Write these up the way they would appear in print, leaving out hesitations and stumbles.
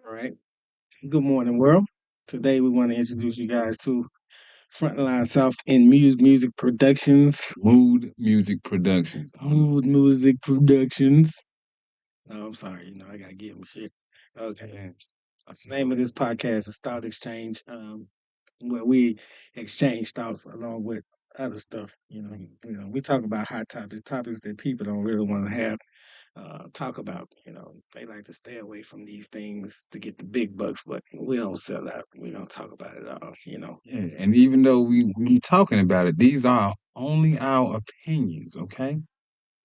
All right. Good morning, world. Today we want to introduce you guys to Frontline South in Music Productions. Mood Music Productions. Mood Music Productions. Oh, I'm sorry. I gotta give them shit. Okay. Yeah. That's the name of this podcast is Thought Exchange. Where we exchange thoughts along with other stuff. We talk about hot topics that people don't really want to have talk about. They like to stay away from these things to get the big bucks, but we don't sell out. We don't talk about it all. Yeah. And even though we talking about it, these are only our opinions, okay?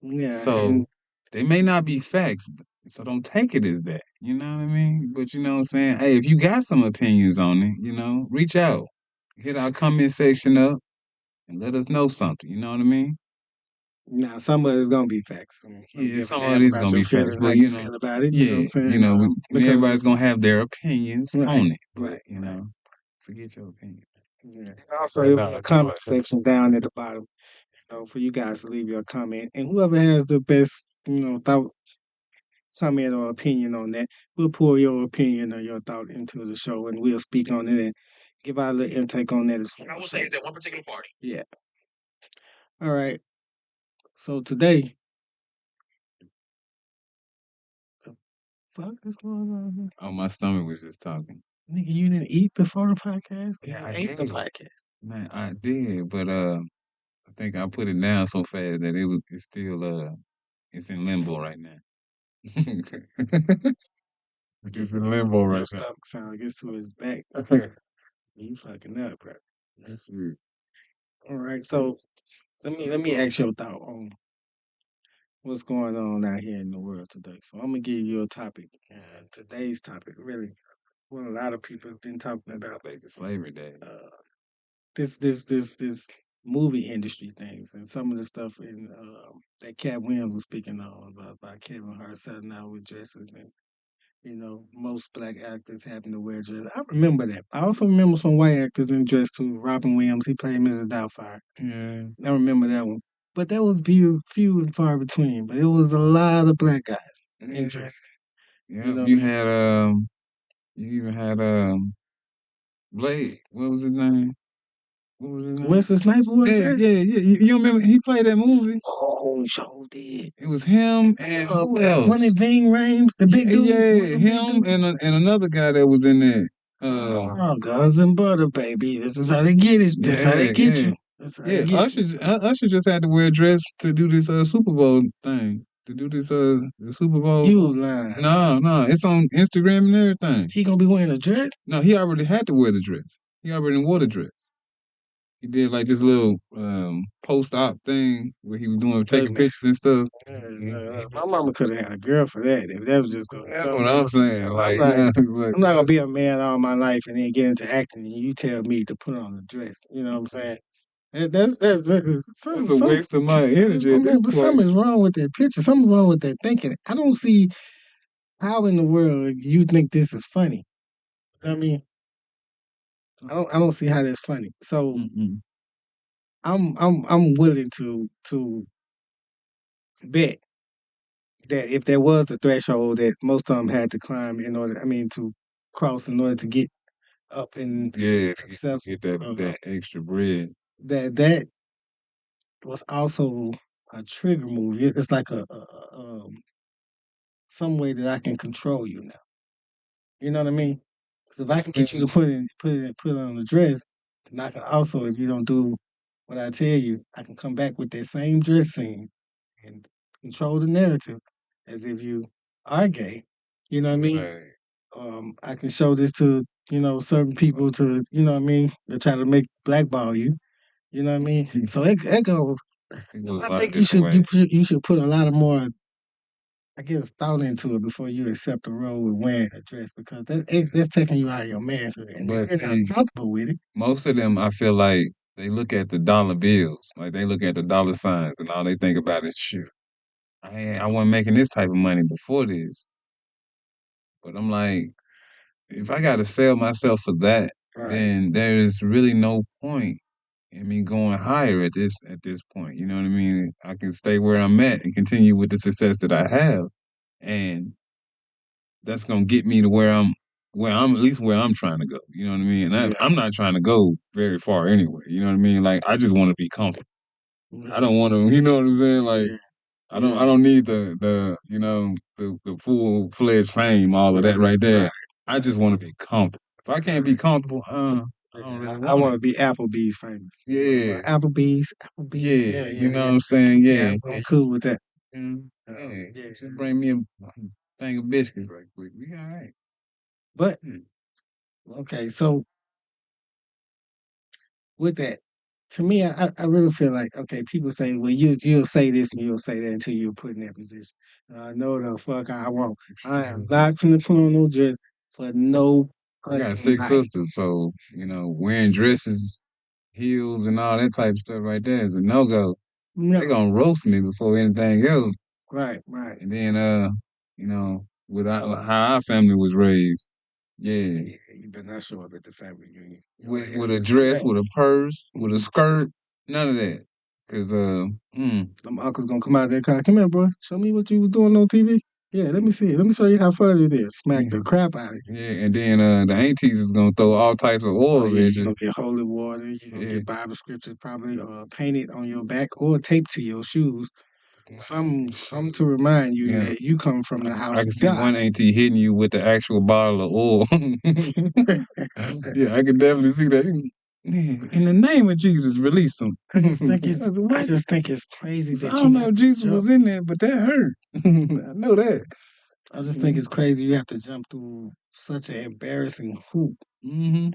Yeah, So and they may not be facts, so don't take it as that. You know what I mean? But you know what I'm saying? Hey, if you got some opinions on it, reach out. Hit our comment section up and let us know something. You know what I mean? now some of it's gonna be facts. I don't Yeah, give a some of damn it is about gonna your be facts, feelings, how but you feel about it. You know what yeah, I'm saying? Because everybody's it's gonna have their opinions right, on it. But right, right. forget your opinion. Yeah. And also, there'll be a comment section down at the bottom, for you guys to leave your comment, and whoever has the best, thought, comment, or opinion on that, we'll pour your opinion or your thought into the show, and we'll speak on it and give our little intake on that as well. I will say is that one particular party. Yeah. All right. So today, the fuck is going on here? Oh, my stomach was just talking. Nigga, you didn't eat before the podcast? Yeah, You I ate the did. podcast. Man, I did, but I think I put it down so fast that it's still it's in limbo right now. It's in limbo Your right now. stomach sound like it's to his back. You fucking up, bro. That's it. All right, so let me ask your thought on what's going on out here in the world today. So I'm gonna give you a topic. Today's topic, really, what a lot of people have been talking about. Back to slavery day. This movie industry things and some of the stuff in that Katt Williams was speaking on about Kevin Hart selling out with dresses and most black actors having to wear dresses. I remember that. I also remember some white actors in dress too. Robin Williams, he played Mrs. Doubtfire. Yeah. I remember that one. But that was few and far between. But it was a lot of black guys in dress. Yeah. You know what I You mean? had you even had Blade. What was his name? What was his name? Wesley Snipes wore a Yeah, dress. yeah, yeah. You remember he played that movie? Oh, sure did. It was him and who else? Wasn't it Ving Rhames, the big dude? Yeah, him and another guy that was in there. Oh, guns and butter, baby. This is how they get it. That's how they get you. That's how they get you. Usher just had to wear a dress to do this Super Bowl thing. To do this the Super Bowl. You lying. No, it's on Instagram and everything. He gonna be wearing a dress? No, he already had to wear the dress. He already wore the dress. He did like this little post op thing where he was doing taking pictures and stuff. My mama could have had a girl for that. If that was just going. That's what I'm saying. Like, I'm not gonna be a man all my life and then get into acting, and you tell me to put on a dress. You know what I'm saying? That's a waste of my energy at this but point. something's wrong with that picture. Something's wrong with that thinking. I don't see how in the world you think this is funny. I mean, I don't see how that's funny. So I'm willing to bet that if there was a threshold that most of them had to climb in order, to cross in order to get up in success, get that extra bread. That was also a trigger move. It's like some way that I can control you now. You know what I mean? Because if I can get you to put on the dress, then I can also, if you don't do what I tell you, I can come back with that same dress scene and control the narrative as if you are gay. You know what I mean? I can show this to certain people to they try to make blackball you. You know what I mean? So it goes. I think you should put a lot of more, I guess, thought into it before you accept a role with wearing a dress because that's taking you out of your manhood and they're not comfortable with it. Most of them, I feel like they look at the dollar bills, like they look at the dollar signs, and all they think about is shoot. I wasn't making this type of money before this, but I'm like, if I got to sell myself for that, then there is really no point in me going higher at this point. You know what I mean? I can stay where I'm at and continue with the success that I have, and that's gonna get me to where I'm where I'm at least where I'm trying to go. You know what I mean? And Yeah. I'm not trying to go very far anywhere. You know what I mean? Like I just want to be comfortable. I don't want to. You know what I'm saying? Like Yeah. I don't need the you know the full fledged fame, all of that right there. Right. I just want to be comfortable. If I can't be comfortable, I don't really I want want it. to be Applebee's famous. Yeah, Applebe's. yeah. Yeah, You yeah, know yeah. what I'm saying? Yeah, Yeah, I'm cool with that. yeah. Um, Yeah. yeah. Just bring me a thing of biscuits right quick. We all right. But Hmm. okay, so with that, to me, I really feel like okay, people say, well, you'll say this and you'll say that until you're put in that position. No, the fuck I won't. I am not finna put on no dress for no I got fucking 6 night. sisters, so you know, wearing dresses, heels, and all that type of stuff right there is a no go. They No, gonna roast me before anything else. right. And then, you know, with how our family was raised, yeah, Yeah, you better not show up at the family reunion. Your with ass a is dress, with a crazy. purse, with a skirt, none of that. Cause Them uncles gonna come out there, car. Come here, bro. Show me what you was doing on TV. Yeah, let me see it. Let me show you how fun it is. Smack yeah, the crap out of you. yeah, and then the aunties is gonna throw all types of Oh oils yeah, at you're you. gonna get holy water. You're gonna Yeah, get Bible scriptures probably painted on your back or taped to your shoes. Some to remind you yeah. that you come from the I house can of see God. one auntie hitting you with the actual bottle of oil. Yeah, I can definitely see that. In the name of Jesus, release them. I What? just think it's crazy So I that don't you know have if to Jesus jump. was in there, but that hurt. I know that. I just think it's crazy you have to jump through such an embarrassing hoop Mm-hmm.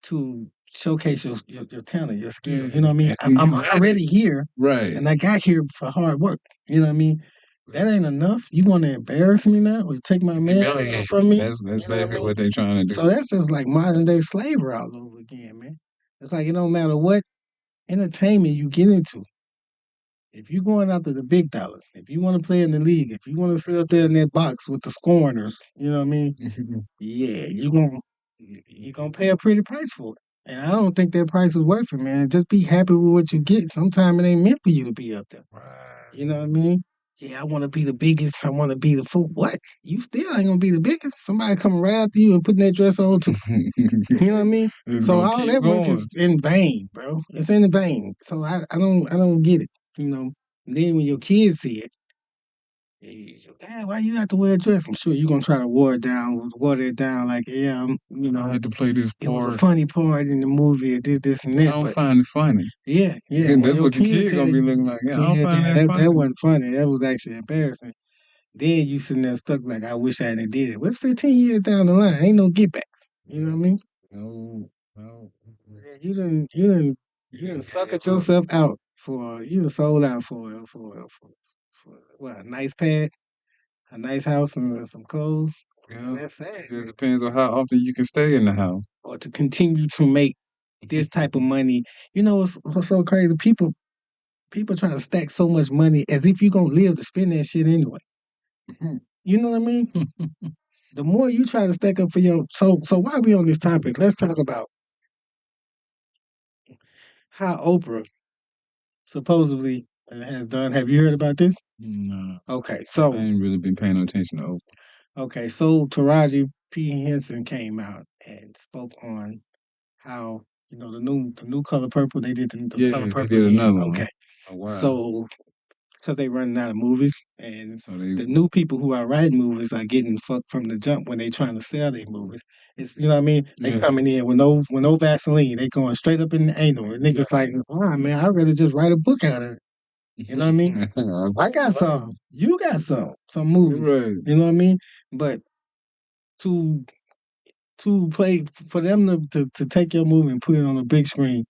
to showcase your talent, your skill. You know Yeah. what I mean? I'm already here, Right. and I got here for hard work. You know what I mean? That ain't enough. You want to embarrass me now, or take my man from me? That's You know what I basically mean? what they trying to do. So that's just like modern day slavery all over again, man. It's like it don't matter what entertainment you get into. If you're going after the big dollars, if you want to play in the league, if you want to sit up there in that box with the scorners, you know what I mean? Yeah, you're gonna pay a pretty price for it. And I don't think that price was worth it, man. Just be happy with what you get. Sometimes it ain't meant for you to be up there. Right. You know what I mean? Yeah, I want to be the biggest. I want to be the fool. What? You still ain't gonna be the biggest. Somebody coming right after you and putting that dress on too. You know what I mean? It's So gonna all keep that work is going. in vain, bro. It's in vain. So I don't get it. You know. And then when your kids see it, Dad, why you have to wear a dress? I'm sure you're gonna try to water it down like, yeah, you I know, had to play this it was a part. funny part in the movie, this, and I that. don't But find it funny. yeah, And when that's your what the kid kid tell gonna be looking you, like. Yeah, I don't find that that funny. wasn't funny. That was actually embarrassing. Then you sitting there stuck like, I wish I hadn't did it. What's 15 years down the line? Ain't no get backs. You know Yeah. what I mean? No, no. Yeah, you didn't suck at yourself out you done sold out for what, a nice pad, a nice house, and some clothes. Man, Yeah. that's sad, It man. just depends on how often you can stay in the house. Or to continue to make this type of money. You know what's so crazy? People try to stack so much money as if you're gonna live to spend that shit anyway. You know what I mean? The more you try to stack up for your so while we on this topic, let's talk about how Oprah supposedly has done. Have you heard about this? No, Okay, I so ain't really been paying no attention to Oprah. so Taraji P Henson came out and spoke on how the new color purple. They did the Yeah, color they purple did again. another one. Okay, Oh wow. so because they running out of movies, and So they the new people who are writing movies are getting fucked from the jump when they trying to sell their movies. It's you know what I mean. They yeah. coming in with no Vaseline. They going straight up in the anal. And niggas like, wow, man, I'd rather just write a book out of it. You know what I mean? I got some. You got some movies. Right. You know what I mean? But to play for them to take your movie and put it on a big screen,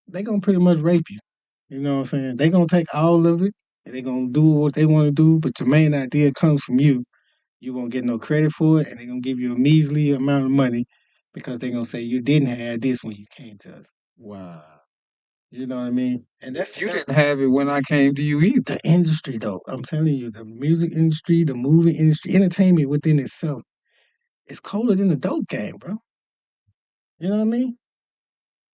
they gonna pretty much rape you. You know what I'm saying? They gonna take all of it and they gonna do what they want to do, but the main idea comes from you. You won't get no credit for it, and they gonna give you a measly amount of money because they gonna say you didn't have this when you came to us. Wow. You know what I mean? And You didn't have it when I came to you either. the industry, though. I'm telling you, the music industry, the movie industry, entertainment within itself, is colder than the dope game, bro. You know what I mean?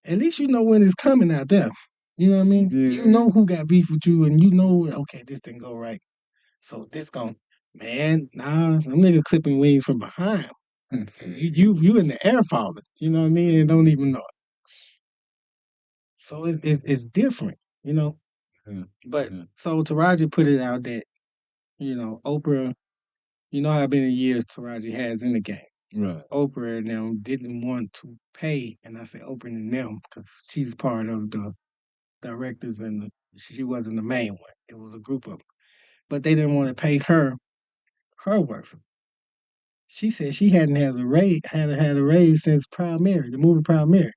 At least you know when it's coming out there. You know what I mean? You Yeah. know who got beef with you, and you know, okay, this didn't go right. So this gon' man, nah, them niggas clipping wings from behind. You in the air falling. You know what I mean? And don't even know it. So it's different, you know. Yeah, But yeah. so Taraji put it out that Oprah. You know how many years Taraji has in the game. Right. Oprah and them didn't want to pay, and I say Oprah and them because she's part of the directors and she wasn't the main one. It was a group of them, but they didn't want to pay her worth. She said she hadn't hadn't had a raise since Proud Mary, the movie Proud Mary.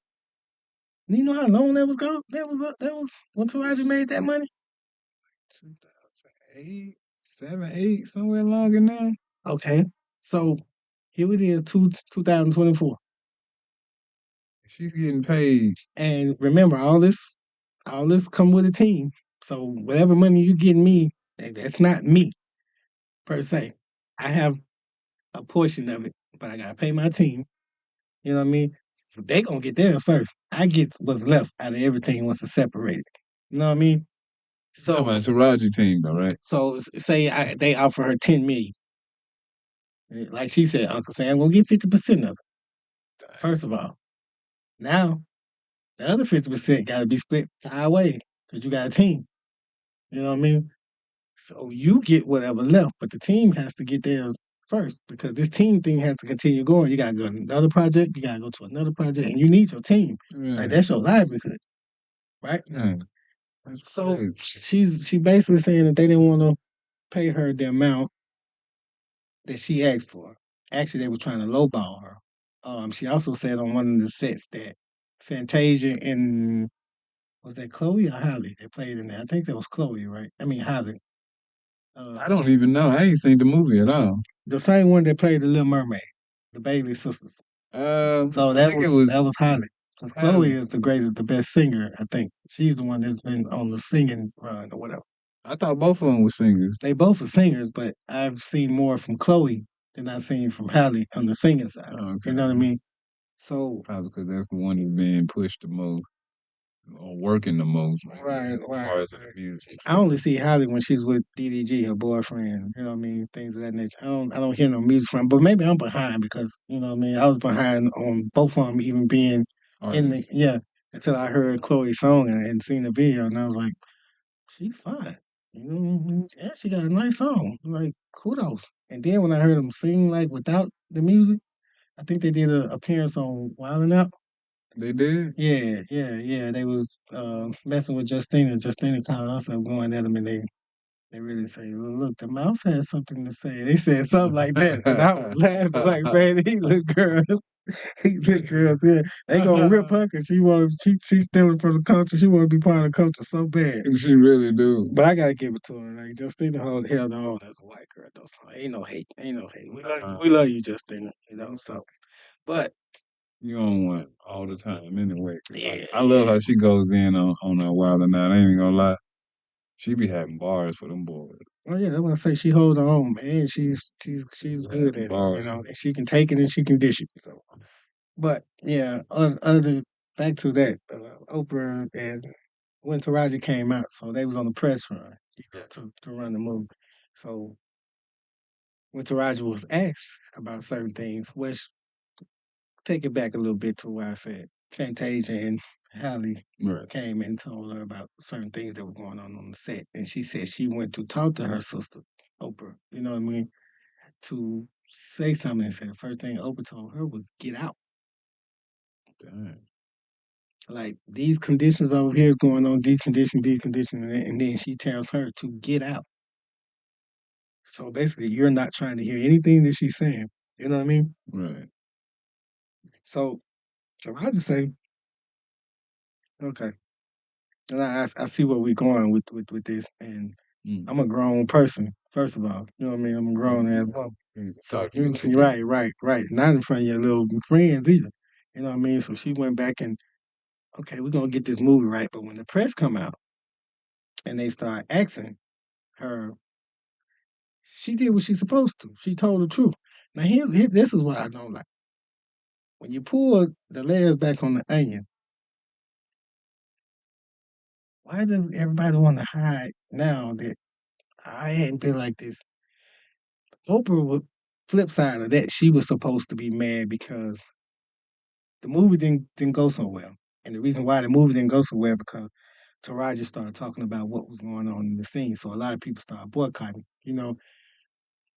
You know how long that was gone? That was when Taraji made that money. 2008, 7, 8, somewhere along in there. Okay, so here it is, 2024, She's getting paid. and remember all this come with a team. So whatever money you getting me, that's not me per se. I have a portion of it, but I gotta pay my team. You know what I mean? So they gonna get theirs first. I get what's left out of everything once it's separated. You know what I mean? You talking So about Taraji team though, right? say they offer her 10 million. Like she said, Uncle Sam gonna get 50% of it. First of all, now the other 50% gotta be split 5 ways because you got a team. You know what I mean? So you get whatever left, but the team has to get theirs first because this team thing has to continue going. You gotta go to another project, you gotta go to another project, and you need your team. Like Right. that's your livelihood, right? Yeah. That's So crazy. she basically saying that they didn't want to pay her the amount that she asked for. Actually, they were trying to lowball her. She also said on one of the sets that Fantasia and was that Chloe or Holly? They played in there. I think that was Chloe, right? I mean Holly. Uh, I don't even know. I ain't seen the movie at all. the same one that played the Little Mermaid, the Bailey sisters. So I think it that was was Holly. Because Chloe Hallie. is the greatest, the best singer. I think she's the one that's been on the singing run or whatever. I thought both of them were singers. They both are singers, but I've seen more from Chloe than I've seen from Hallie on the singing side. Oh, You okay. know what I mean? So Probably because that's the one that's being pushed the most or working the most, maybe, as right. far as in the music. I only see Hallie when she's with DDG, her boyfriend. You know what I mean? Things of that nature. I don't hear no music from. But maybe I'm behind because you know what I mean. I was behind on both of them even being in the Artists. until I heard Chloe's song and seen the video, and I was like, she's fine. You know, and she got a nice song. Like kudos. And then when I heard them sing like without the music, I think they did an appearance on Wild 'N Out. They did? Yeah. They was messing with Justina. Justina called us up going at them, and they really say, well, "Look, the mouse has something to say." They said something like that, and I was laughing like, "Man, these little girls, these little girls, yeah, they gonna rip her because she's stealing from the culture. She want to be part of the culture so bad." She really do. But I gotta give it to her. Like Justina held her own as a white girl, though. So ain't no hate. We love you, Justina. You know. So, but You on one all the time anyway. 'Cause yeah, I love how she goes in on that Wild and Out. I ain't even gonna lie. She be having bars for them boys. Oh yeah, I want to say she holds her own, man. She's Be good having at it, you bars. know. And she can take it and she can dish it. So, but yeah, other back to that, Oprah and when Taraji came out, so they was on the press run to run the movie. So when Taraji was asked about certain things, which take it back a little bit to where I said Fantasia and Hallie Right. came and told her about certain things that were going on the set, and she said she went to talk to her sister Oprah. You know what I mean? To say something and said the first thing Oprah told her was get out. Damn. Like these conditions over here is going on, these conditions, and then she tells her to get out. So basically, you're not trying to hear anything that she's saying. You know what I mean? Right. So I just say, okay. And I see where we're going with this, and Mm. I'm a grown person. First of all, you know what I mean. I'm a Yeah, grown ass you woman. ain't So talking to you're kids. right. Not in front of your little friends either. You know what I mean. So she went back and okay, we're gonna get this movie right. But when the press come out and they start asking her, she did what she's supposed to. She told the truth. Now this is what I don't like. When you pull the layers back on the onion, why does everybody want to hide now that I ain't been like this? Oprah was. flip side of that, she was supposed to be mad because the movie didn't go so well. And the reason why the movie didn't go so well because Taraji started talking about what was going on in the scene. So a lot of people started boycotting, you know.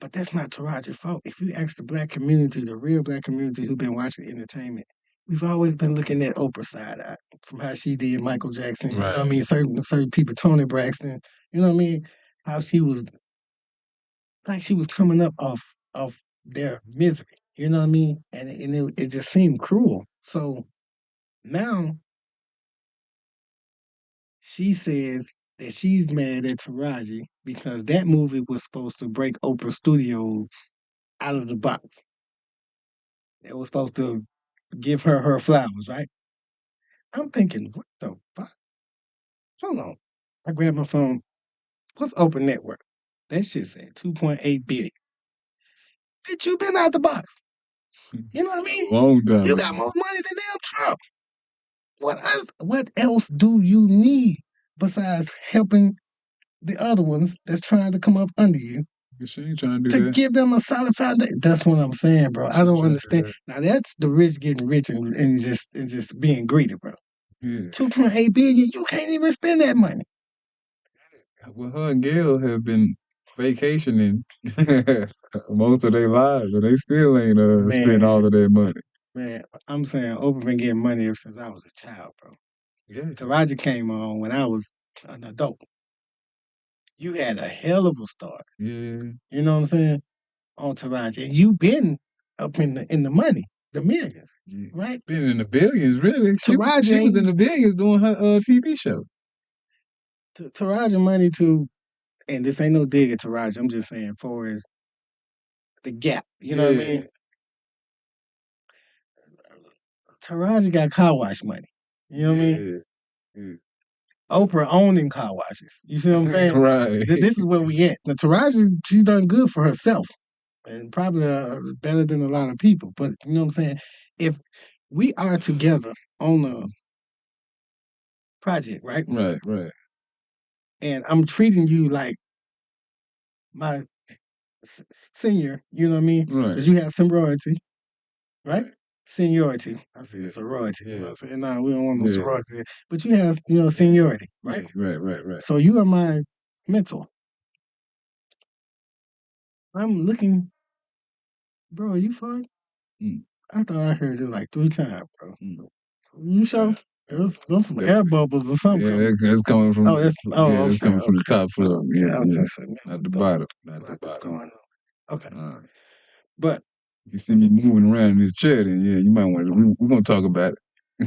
But that's not Taraji's fault. If you ask the black community, the real black community who've been watching entertainment, we've always been looking at Oprah side eye from how she did Michael Jackson. You know what I mean? Certain people, Tony Braxton, you know what I mean? How she was like she was coming up off their misery. You know what I mean? And it just seemed cruel. So now she says that she's mad at Taraji because that movie was supposed to break Oprah Studios out of the box. It was supposed to give her flowers, right? I'm thinking, what the fuck? Hold on. I grabbed my phone. What's Open Network? That shit said 2.8 billion. Bitch, you been out the box. You know what I mean? Long time. You got more money than damn Trump. What else do you need besides helping the other ones that's trying to come up under you She ain't trying to do to that. give them a solid foundation? That's what I'm saying, bro. I don't understand. Now that's the rich getting rich and just being greedy, bro. Yeah. 2.8 billion, you can't even spend that money. Well, her and Gail have been vacationing most of their lives, and they still ain't spent all of that money. Man, I'm saying Oprah been getting money ever since I was a child, bro. Yeah. Taraji came on when I was an adult. You had a hell of a start. Yeah. You know what I'm saying? On Taraji. And you been up in the money, the millions. Yeah. Right? Been in the billions, really. She Taraji was in the billions doing her TV show. Taraji money to, and this ain't no dig at Taraji, I'm just saying for as the gap. You know what I mean? Taraji got car wash money. You know what I mean? Yeah. Oprah owning car washes. You see what I'm saying? Right. This is where we at. Now, Taraji, she's done good for herself and probably better than a lot of people. But you know what I'm saying? If we are together on a project, right? Right. And I'm treating you like my senior, you know what I mean? Right. Because you have some royalty, right? Seniority. I said sorority. Yeah. You know what I'm saying? No, we don't want no sorority. But you have, seniority, right? Right. So you are my mentor. I'm looking, bro, are you fine? I thought I heard this like 3 times, bro. You sure? Those some air bubbles or something. Yeah, that's coming from. That's that's coming from the top floor. Okay, Yeah. so Not the bottom. what's going on? Okay. But if you see me moving around in this chair, then yeah, you might want to. We're gonna talk about it.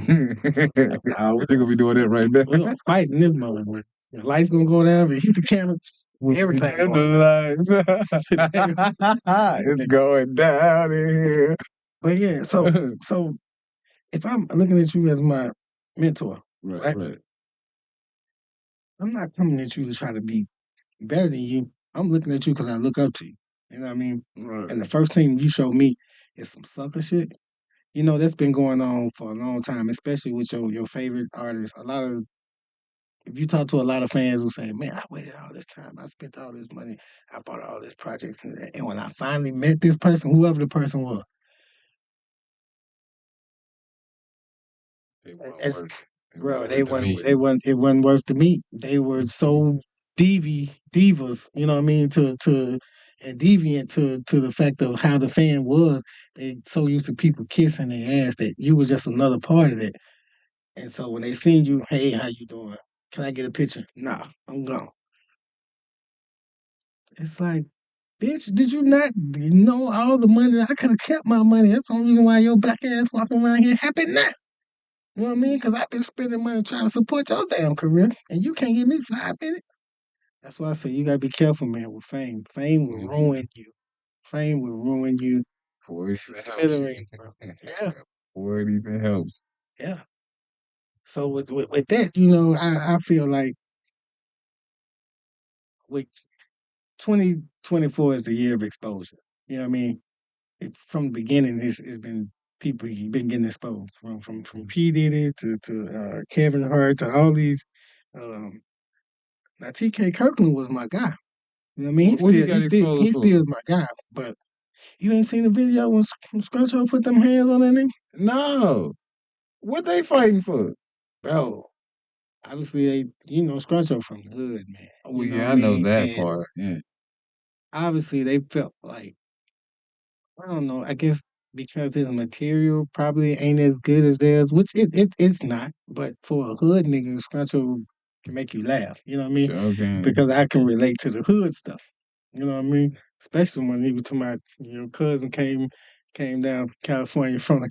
We're gonna be doing that right now. We're gonna fight in this moment. The lights gonna go down, and hit the camera. Everything. It's going down here. But yeah, so if I'm looking at you as my mentor, right? I'm not coming at you to try to be better than you. I'm looking at you because I look up to you. You know what I mean? Right. And the first thing you show me is some sucker shit. You know, that's been going on for a long time, especially with your favorite artists. If you talk to a lot of fans who say, man, I waited all this time. I spent all this money. I bought all this projects. And when I finally met this person, whoever the person was, it wasn't worth the meat. They were so divas, you know what I mean, and deviant to the fact of how the fan was. They so used to people kissing their ass that you was just another part of it. And so when they seen you, hey, how you doing? Can I get a picture? Nah, I'm gone. It's like, bitch, did you not know all the money? I could have kept my money. That's the only reason why your black ass walking around here happy now. You know what I mean? Because I've been spending money trying to support your damn career, and you can't give me 5 minutes. That's why I say you gotta be careful, man, with fame. Fame will ruin you. Fame will ruin you. For it even helps. Yeah. For it even helps. Yeah. So with that, I feel like with 2024 is the year of exposure. You know what I mean? From the beginning, it's been people been getting exposed from P Diddy to Kevin Hart to all these. Now T.K. Kirkland was my guy. You know what I mean? He still is my guy, but You ain't seen the video when Scruncho put them hands on that nigga? No. What they fighting for? Bro, obviously they, Scruncho from the hood, man. Oh, You know what yeah, I I know mean? that And part. Yeah. obviously they felt like, I don't know, I guess because his material probably ain't as good as theirs, which it's not. But for a hood nigga, Scruncho can make you laugh. You know what I mean? Joking. Because I can relate to the hood stuff. You know what I mean? Especially when he was talking about, cousin came down from California from the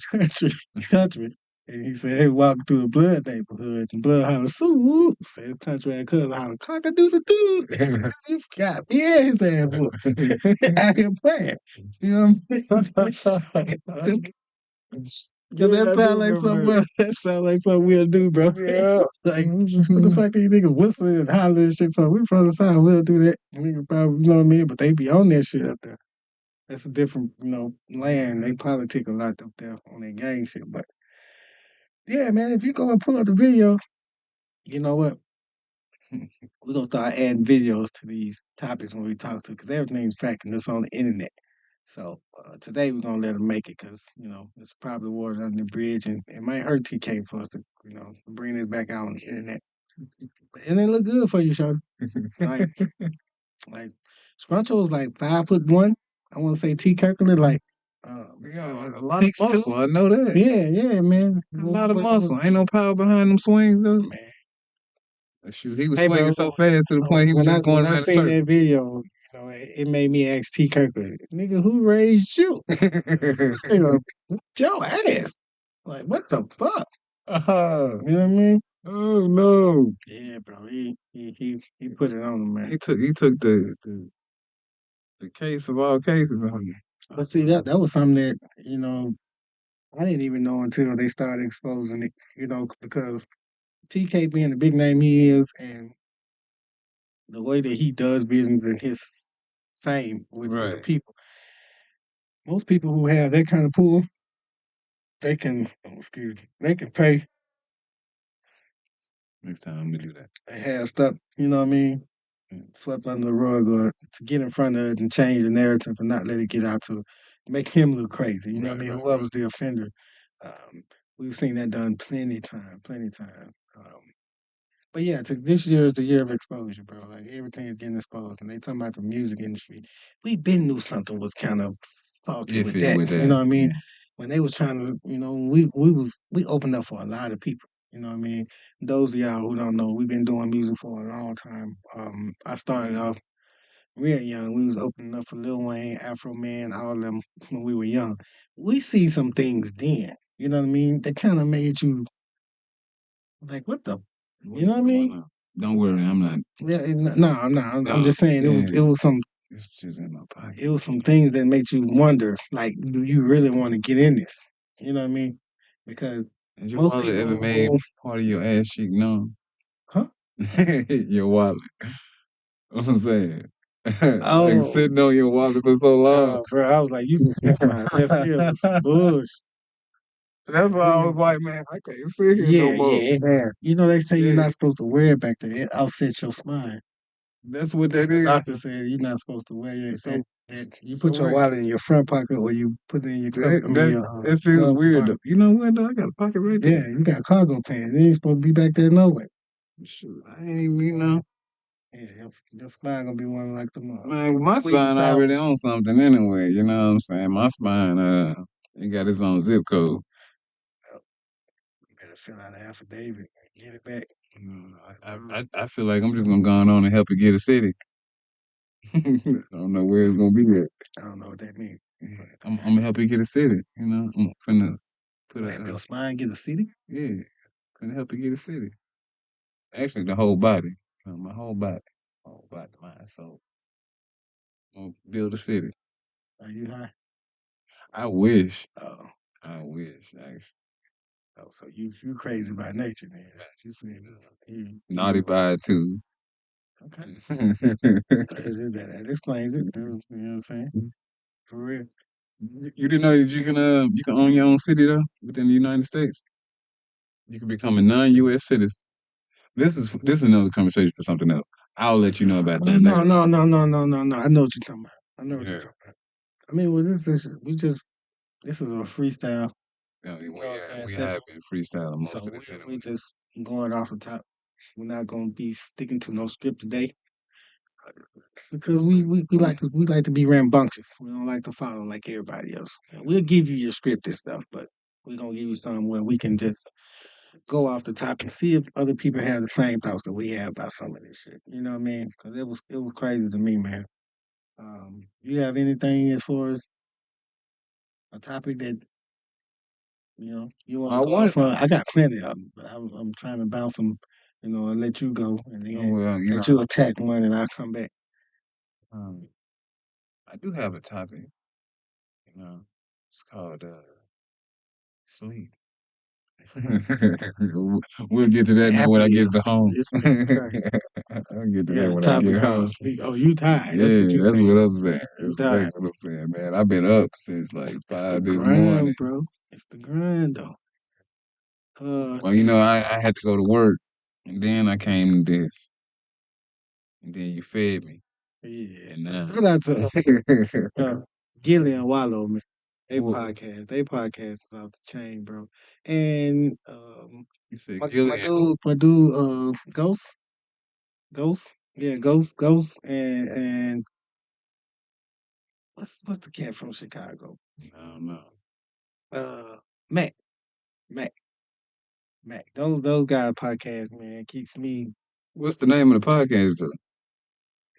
country. And he said he walked through the blood neighborhood and blood holler swoop. Said country ass cousin holler cock a doodle doo. You forgot. Yeah, his ass whooped. Out here playing. You know what I mean? Cause Yeah, that I sound do like remember something that. else. That sound like something we'll do, bro. Yeah. Like, what the fuck these niggas whistling and hollering and shit for? We from the South, we'll do that. Niggas probably, you know what I mean? But they be on that shit up there. That's a different, land. They politic a lot up there on that gang shit. But yeah, man, if you go and pull up the video, you know what? We're gonna start adding videos to these topics when we talk to, because everything's fact and it's on the internet. So today we're gonna let them make it, because it's probably water under the bridge, and it might hurt TK for us to bring this back out on the internet. And they look good for you, Shorty. Like like Scruncho's like 5'1". I want to say T Kirkland like Yeah, a lot of 6'2". muscle. I know that. Yeah, man. A lot of muscle. Ain't no power behind them swings though. Man. Shoot, he was Hey, swinging bro. so fast to the point he was When I just going when I around the seen circle. that video, it made me ask T Kirkland, nigga, who raised you? Nigga, your ass. Like, what the fuck? You know what I mean? Oh no! Yeah, bro. He put it on him, man. He took the case of all cases on him. But see, that was something that I didn't even know until they started exposing it. Because TK being the big name he is, and the way that he does business and his fame with the Right. people, most people who have that kind of pull, they can, they can pay Next time I'm gonna do that. and have stuff. You know what I mean? Swept under the rug, or to get in front of it and change the narrative and not let it get out to make him look crazy. You know what I mean? Right. Whoever's the offender. Um, we've seen that done plenty of time. But yeah, this year is the year of exposure, bro. Like everything is getting exposed, and they talking about the music industry. We been knew something was kind of faulty with Iffy that. with You know that. what I mean? Yeah. When they was trying to, we opened up for a lot of people. You know what I mean? Those of y'all who don't know, we've been doing music for a long time. I started off real young. We was opening up for Lil Wayne, Afro Man, all of them when we were young. We see some things then. You know what I mean? That kind of made you like, what the, you know what I mean? Don't worry, I'm not. Yeah, no, I'm not. I'm No, just saying yeah, it was some it's just in my pocket. it was some things that made you wonder, like, do you really want to get in this? You know what I mean? Because Has your most wallet people ever made who, part of your ass cheek numb? huh? Your wallet. I'm saying, like Oh, sitting on your wallet for so long. bro, I was like, you just hit my left ear with some bush. That's why I was like, man, I can't sit here no more. Yeah, it had. They say you're Yeah, not supposed to wear it back there. It offsets your spine. that's what that The is. doctor said you're not supposed to wear it. So, You so put your wait, wallet in your front pocket, or you put it in your cup. that I mean that your that feels glove weird though. compartment. You know what though? I got a pocket right there. Yeah, you got cargo pants. You ain't supposed to be back there no way. Shoot, I ain't you know. Yeah, your spine gonna be one like the Man, my sweet and spine sour already shit. on something anyway. You know what I'm saying? My spine, it got its own zip code. Yep. You better fill out an affidavit and get it back. I feel like I'm just gonna go on and help it get a city. I don't know where it's gonna be at. I don't know what that means. Yeah, I'm gonna help it get a city. You know, I'm finna put You help your spine get a city? yeah, finna help it get a city. Actually, the whole body, my whole body, mind, soul. I'm gonna build a city. Are you high? I wish. Oh, I wish. Actually, so you crazy by nature, man. You see, naughty by it too. okay. That explains it. You know what I'm saying? For real. You didn't know that you can own your own city though within the United States. You can become a non-U.S. citizen. This is another conversation for something else. I'll let you know about that later. No. I know what you're talking about. I know what you're Yeah. talking about. I mean, well, this is a freestyle. Yeah, You know what I'm saying? we Session. have been freestyling most So of this we anyway. just going off the top. We're not gonna be sticking to no script today because we like to be rambunctious. We don't like to follow like everybody else. And we'll give you your script and stuff, but we're gonna give you something where we can just go off the top and see if other people have the same thoughts that we have about some of this shit. You know what I mean? Because it was crazy to me, man. You have anything as far as a topic that you want to I go off want, on? I got plenty of them, but I'm trying to bounce them, and let you go, and then well, let you attack one, and I'll come back. um, I do have a topic. It's called sleep. We'll get to that now when I Happy, get to home. this nigga crazy. I'll get to Yeah, that when I topic get home. called sleep. Oh, you tired? That's Yeah, what you that's saying. what I'm saying. You That's tired? exactly what I'm saying, man. I've been up since like It's the 5 this morning. grind, bro. It's the grind, though. Well, I had to go to work, and then I came to this, and then you fed me, Yeah. and now Shout out to Gilly and Wallow, man. Wha- They podcast is off the chain, bro. And you said my Gillian. dude, Ghost, yeah, Ghost, and what's the cat from Chicago? No, no. Uh, Mac, Mac, Mac. Those guys podcast, man, keeps me. What's the name of the podcast though?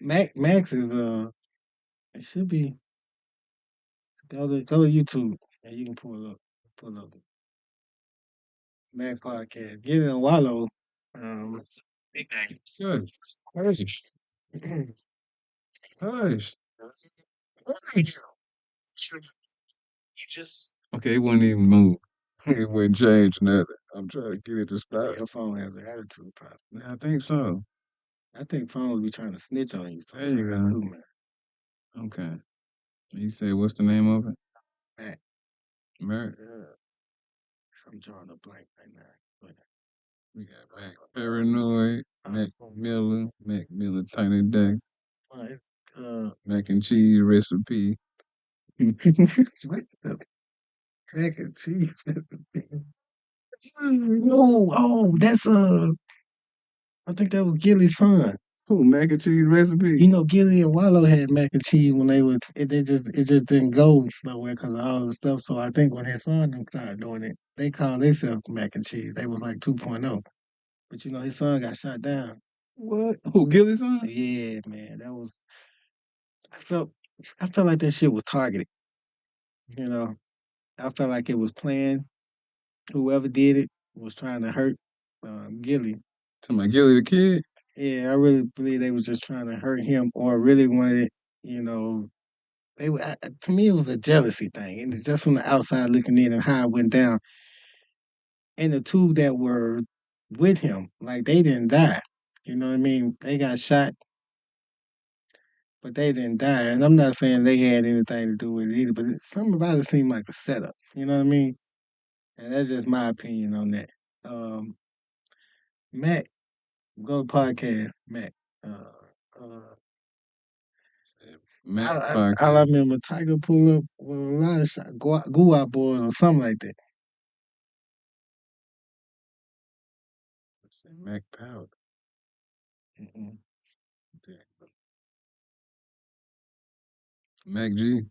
Max is it should be go to YouTube and you can pull up Max podcast. Get it on Wallow. Big name. Hush, hush, hush. Okay, it wouldn't even move. It wouldn't change nothing. I'm trying to get it to stop. Your phone has an attitude problem. Yeah, I think so. I think phones be trying to snitch on you There you sometimes go. too, man. Okay. You say what's the name of it? Mac. Mer- Yeah. I'm drawing a blank right now. But we got Mac Paranoid, Mac Miller Tiny Deck, it's mac and cheese recipe. what the mac and cheese recipe. No, that's I think that was Gilly's son. Who, mac and cheese recipe? Gilly and Wallow had mac and cheese when it just didn't go nowhere because of all the stuff. So I think when his son them started doing it, they called themselves mac and cheese. They was like 2.0. But his son got shot down. What? Who, Gilly's son? Yeah, man, that was. I felt, I felt like that shit was targeted. You know, I felt like it was planned. Whoever did it was trying to hurt Gilly. To my Gilly the kid? Yeah, I really believe they was just trying to hurt him, or really wanted, you know, to me it was a jealousy thing, and just from the outside looking in and how it went down. And the two that were with him, like they didn't die. You know what I mean? They got shot, but they didn't die. And I'm not saying they had anything to do with it either, but something about it seemed like a setup. You know what I mean? And that's just my opinion on that. Um, Mac, go to podcast, Mac. Uh, uh, Mac I podcast. remember Tiger pull up with a lot of shot, Guap boys or something like that. Mac Powder. Mm-mm. Mac G.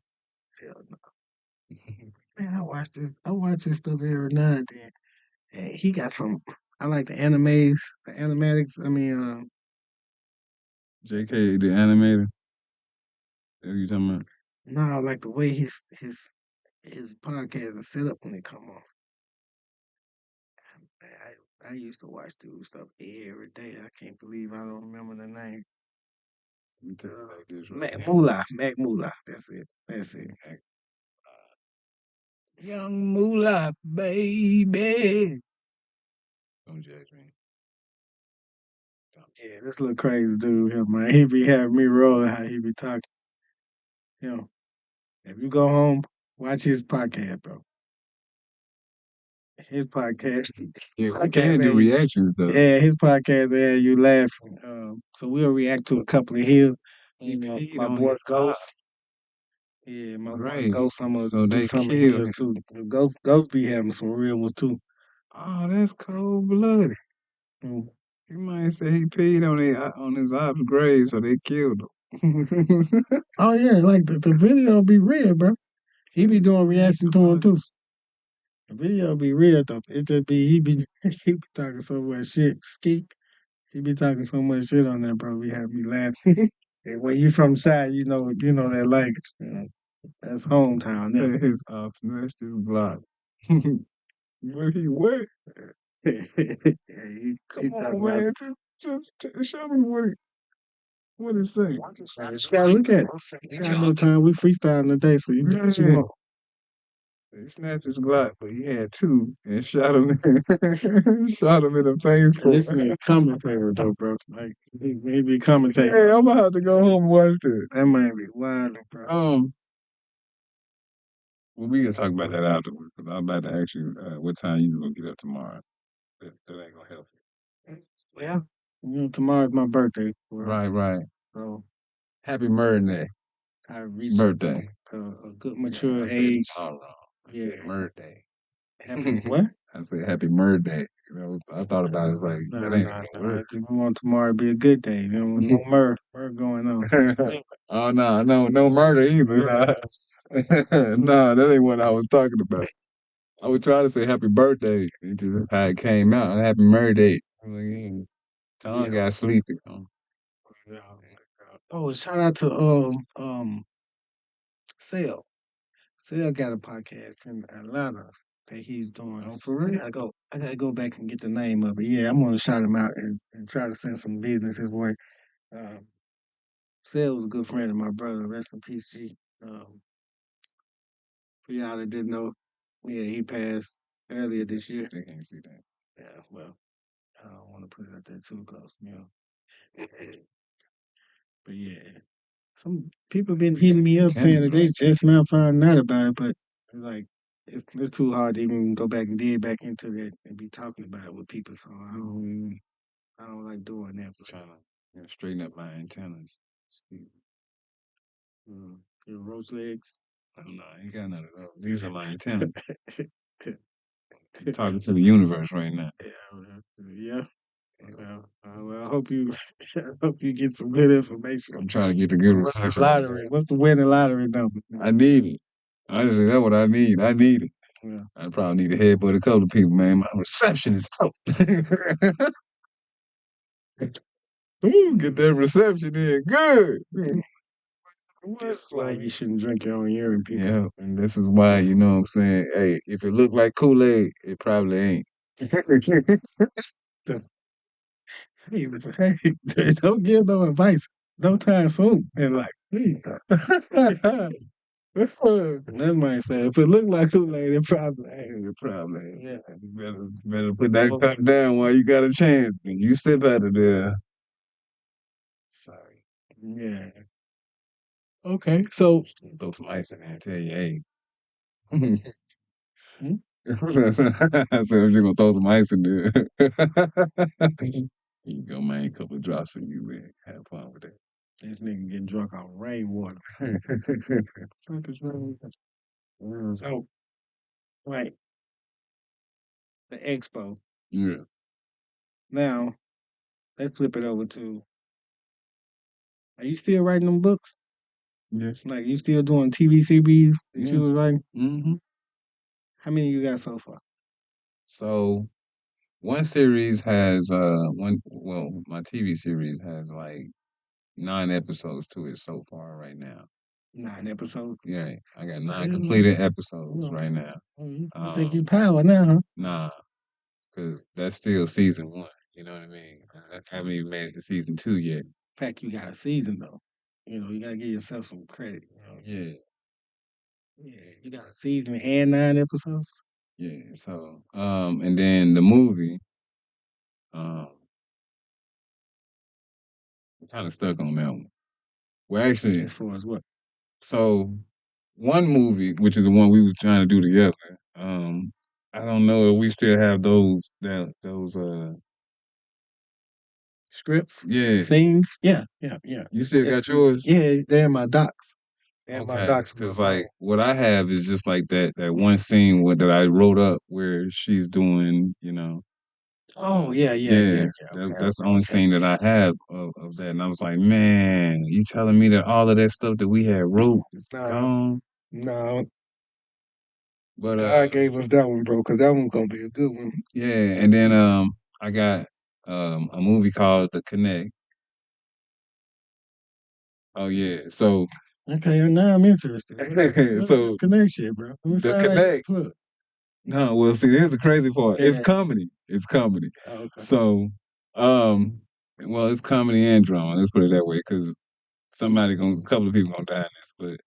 Hell no. Man, I watch this stuff every now and then. And he got some. I like the animes, the animatics. I mean, JK, the animator. What are you talking about? no, I like the way his podcast is set up when it come on. I used to watch dude stuff every day. I can't believe I don't remember the name. Let me tell you like this right Mac here. Moolah, Mac Moolah. That's it. That's it. Young Moolah, baby. Don't judge me. Yeah, this little crazy dude here, man. He be having me rolling how he be talking. If you go home, watch his podcast, bro. His podcast. Yeah, we Podcast can do man, reactions though. yeah, his podcast had you laughing. So we'll react to a couple of his. He peed My on boy his top. Ghost. Yeah, my boy Right. Ghost, I'm gonna So do they some of killed his him. too. Ghost be having some real ones too. Oh, that's cold blooded. Mm. He might say he peed on his op's grave, so they killed him. Oh yeah, like the video be real, bro. He be doing reaction to him too. The video be real though. It just be he be talking so much shit. Skeet. He be talking so much shit on that, bro. He have me laughing. And when you from side, you know that language. You know, that's hometown. Yeah. His op snatched his Glock. But he what? Yeah, he Come talking on, about. man. Just show me what it say. You gotta look at it. You got no time. We freestyling today, so you do what you Man, want. he snatched his Glock, but he had two and shot him shot him in the face. And this nigga commentator though, bro. Like he be commentating. Hey, I'm gonna have to go home and watch that. That might be wild, bro. Well, we gonna talk about that afterwards because I'm about to ask you what time you gonna get up tomorrow. That ain't gonna help you. Yeah. Tomorrow's my birthday, bro. Right. So Happy Murder Day. I reached Birthday. a good mature I said age. it all wrong. I said Yeah. Murder Day. Happy what? I said Happy Murder Day. You know, I thought about it. It's like No, that ain't no, no no. I word. just want tomorrow to be a good day. No murder going on. Oh no murder either. No, that ain't what I was talking about. I was trying to say Happy Birthday. It just how it came out. Happy Murder Day. I'm like, yeah, tongue got sleepy. Yeah. Oh, shout out to Sale. Sale got a podcast in Atlanta that he's doing. Oh, for real? I gotta go back and get the name of it. Yeah, I'm gonna shout him out and try to send some business his way. Um, Sale was a good friend of my brother. Rest in peace, G. For y'all that didn't know, yeah, he passed earlier this year. They can't see that. Yeah, well, I don't want to put it out there too close, But yeah, some people been hitting me up saying that they just now finding out about it, but like it's too hard to even go back and dig back into that and be talking about it with people. So I don't like doing that. Trying to straighten up my antennas. Your roach legs. I don't know. I ain't got none of those. These are my antennas. I'm talking to the universe right now. Yeah. Well, I hope you hope you get some good information. I'm trying to get the good What's the reception. lottery? What's the winning lottery number? I need it. Honestly, that's what I need. I need it. Yeah. I probably need a headbutt a couple of people, man. My reception is out. Ooh, get that reception in. Good. This is why you shouldn't drink your own urine, people. Yeah, and this is why, you know what I'm saying? Hey, if it look like Kool-Aid, it probably ain't. Hey, don't give no advice. No time soon. And like, that might say if it look like Kool-Aid, it probably ain't. It probably ain't. Yeah. You better put that cup down while you got a chance. And you step out of there. Sorry. Yeah. Okay, so Throw some ice in there and tell you, hey. Hmm? I said, if you're going to throw some ice in there. Here you go, man. A couple of drops for you, man. Have fun with that. This nigga getting drunk on rainwater. So, right, the expo. Yeah. Now, let's flip it over to. Are you still writing them books? Yes. Like, you still doing TVCBs that you was writing? Mm-hmm. How many you got so far? So one series has my TV series has like 9 episodes to it so far right now. 9 episodes. Yeah, I got 9 completed episodes right now. I think you power now, huh? Nah, because that's still season 1. You know what I mean? I haven't even made it to season 2 yet. In fact, you got a season though. You gotta give yourself some credit. Yeah. Yeah, you got a season and 9 episodes. Yeah. So, and then the movie, I'm kind of stuck on that one. Well, actually, as far as what? So one movie, which is the one we was trying to do together, I don't know if we still have those Scripts? Yeah. Scenes? Yeah. You still got yours? Yeah, they're in my docs. And my Okay, docs my because like phone. what I have is just like that one scene that I wrote up where she's doing, Oh yeah, yeah, yeah, yeah, yeah. that, Okay, that's the only okay. scene that I have of that, and I was like, man, you telling me that all of that stuff that we had wrote is No, gone? no. But God gave us that one, bro, because that one's gonna be a good one. yeah, and then I got a movie called The Connect. Oh yeah, so Okay, and now I'm interested. What is this so connection, bro? Let me The find out your Connect. plug. No, well, see, here's the crazy part. It's Yeah. comedy. It's comedy. Oh, okay. So, um, well, it's comedy and drama. Let's put it that way, because a couple of people gonna die in this. But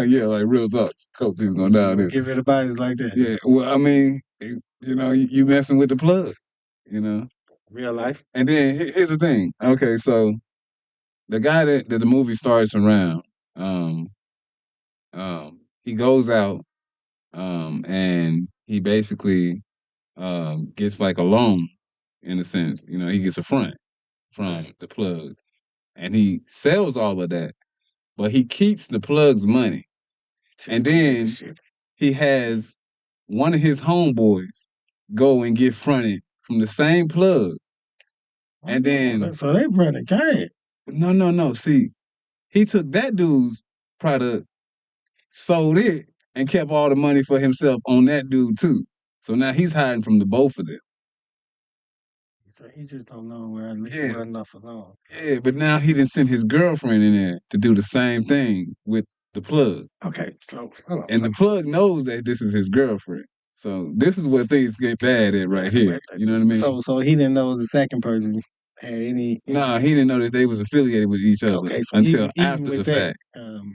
yeah, like real talk, a couple people gonna die in Don't this. give everybody's like that. Yeah, well, I mean, you messing with the plug, you know. Real life. And then here's the thing. Okay, so the guy that the movie starts around, um, he goes out, and he basically gets like a loan in a sense. He gets a front from Right. the plug, and he sells all of that, but he keeps the plug's money. And then Shit. he has one of his homeboys go and get fronted from the same plug. And then So they running game. no, no, no. See, he took that dude's product, sold it, and kept all the money for himself on that dude too. So now he's hiding from the both of them. So he just don't know where I live Yeah. well enough alone. Yeah, but now he didn't send his girlfriend in there to do the same thing with the plug. Okay, so hold on. And the plug knows that this is his girlfriend. So this is where things get bad at right here. You know what I mean? So he didn't know the second person had any. Nah, he didn't know that they was affiliated with each other Okay, so until even after with the that, fact.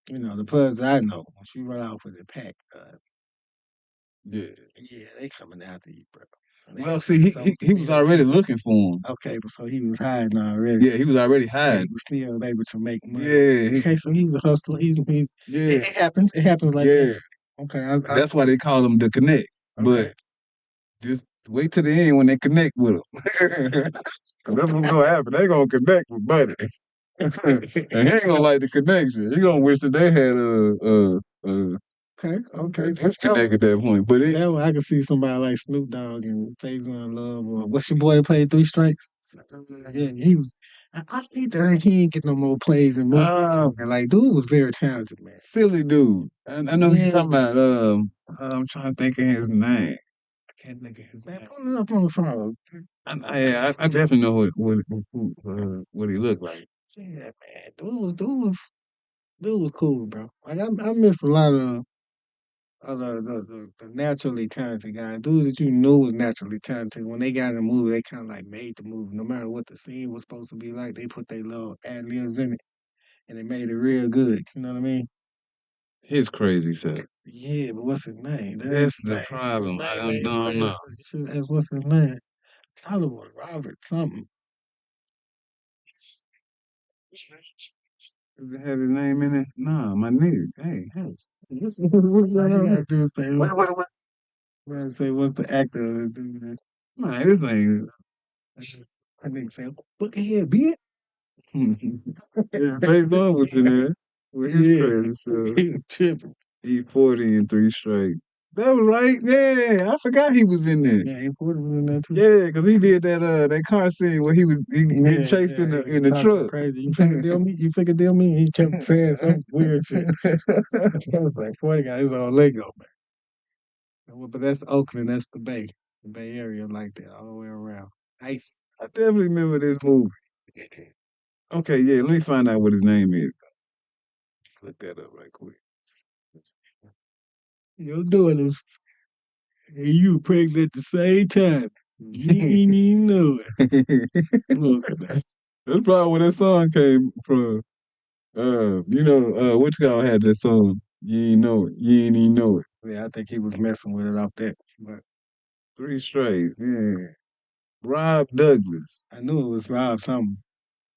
the plugs that I know, once you run off with a pack, Yeah. yeah, they coming after you, bro. Well, see, he was already looking for him. Okay, but so he was hiding already. Yeah, he was already Yeah, he hiding. was still able to make money. Yeah, Okay, so he's a hustler. yeah, It happens. It happens like yeah. that. Okay, That's why they call him the Connect. okay. But just wait till the end when they connect with him. Cause that's what's gonna happen. They gonna connect with Buddy. And he ain't gonna like the connection. He gonna wish that they had Okay. disconnect at that point. But That way I can see somebody like Snoop Dogg and Phase on Love or what's your boy that played Three Strikes? Yeah, he was. I think that he ain't get no more plays in movies. And like, dude was very talented, man. silly dude. I know you're Yeah, talking about. I'm trying to think of his name. I can't think of his man, name. pull it up on the phone. I definitely know what he looked like. Yeah, man, dude was cool, bro. Like I missed a lot of the naturally talented guys, dudes that you knew was naturally talented. When they got in the movie, they kind of like made the movie. No matter what the scene was supposed to be like, they put their little ad libs in it, and they made it real good. You know what I mean? His crazy self. Yeah, but what's his name? That ain't That's his the name. His problem. I name don't ain't his know. name. No. You should ask what's his name. Hollywood Robert something. Does it have his name in it? No, my nigga. Hey. What's going on? You gotta do is say what? You gotta say what's the actor that do that? Man, this ain't. I think say look ahead, bitch. Yeah, Faith Love was in there with his Yeah, crazy self. he tripping. E40 and 3 straight. That was right. Yeah, I forgot he was in there. Yeah, he put him in there too. Yeah, because he did that car scene where he getting chased in he the talking truck. crazy. You figure deal me? You figure deal me? He kept saying some weird shit. I was like, 40 got his own Lego, man. But that's Oakland. That's the Bay. The Bay Area like that all the way around. Nice. I definitely remember this movie. Okay, yeah, let me find out what his name is. Look that up right quick. You're doing this. And you pregnant at the same time. You ain't even know it. Look at that. That's probably where that song came from. Which guy had that song? You ain't know it. You ain't even know it. Yeah, I think he was messing with it off that. But 3 straights. Yeah. Rob Douglas. I knew it was Rob something.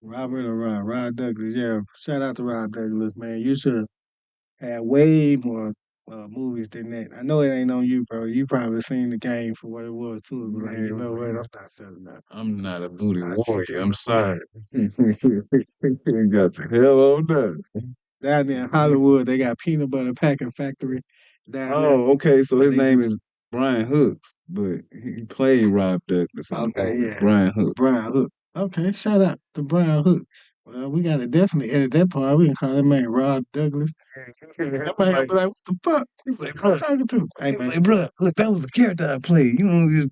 Robert or Rob. Rob Douglas. Yeah. Shout out to Rob Douglas, man. You should have way more movies than that. I know it ain't on you, bro. You probably seen the game for what it was too. It was like, you know what? I'm not selling that. I'm not a booty I warrior. take this I'm money. sorry. You got the hell on that. Down there in Hollywood, they got peanut butter packing factory down there. Oh, okay. So But his they name just is Brian Hooks, but he played Rob Douglas in the okay, movie. yeah. Brian Hooks. Brian Hook. Okay, shout out to Brian Hook. Well, we gotta definitely edit that part. We can call that man Rob Douglas. That man gonna be like, what the fuck? He's like, who you talking to? Hey He's man. like, bro, look, that was the character I played. You don't just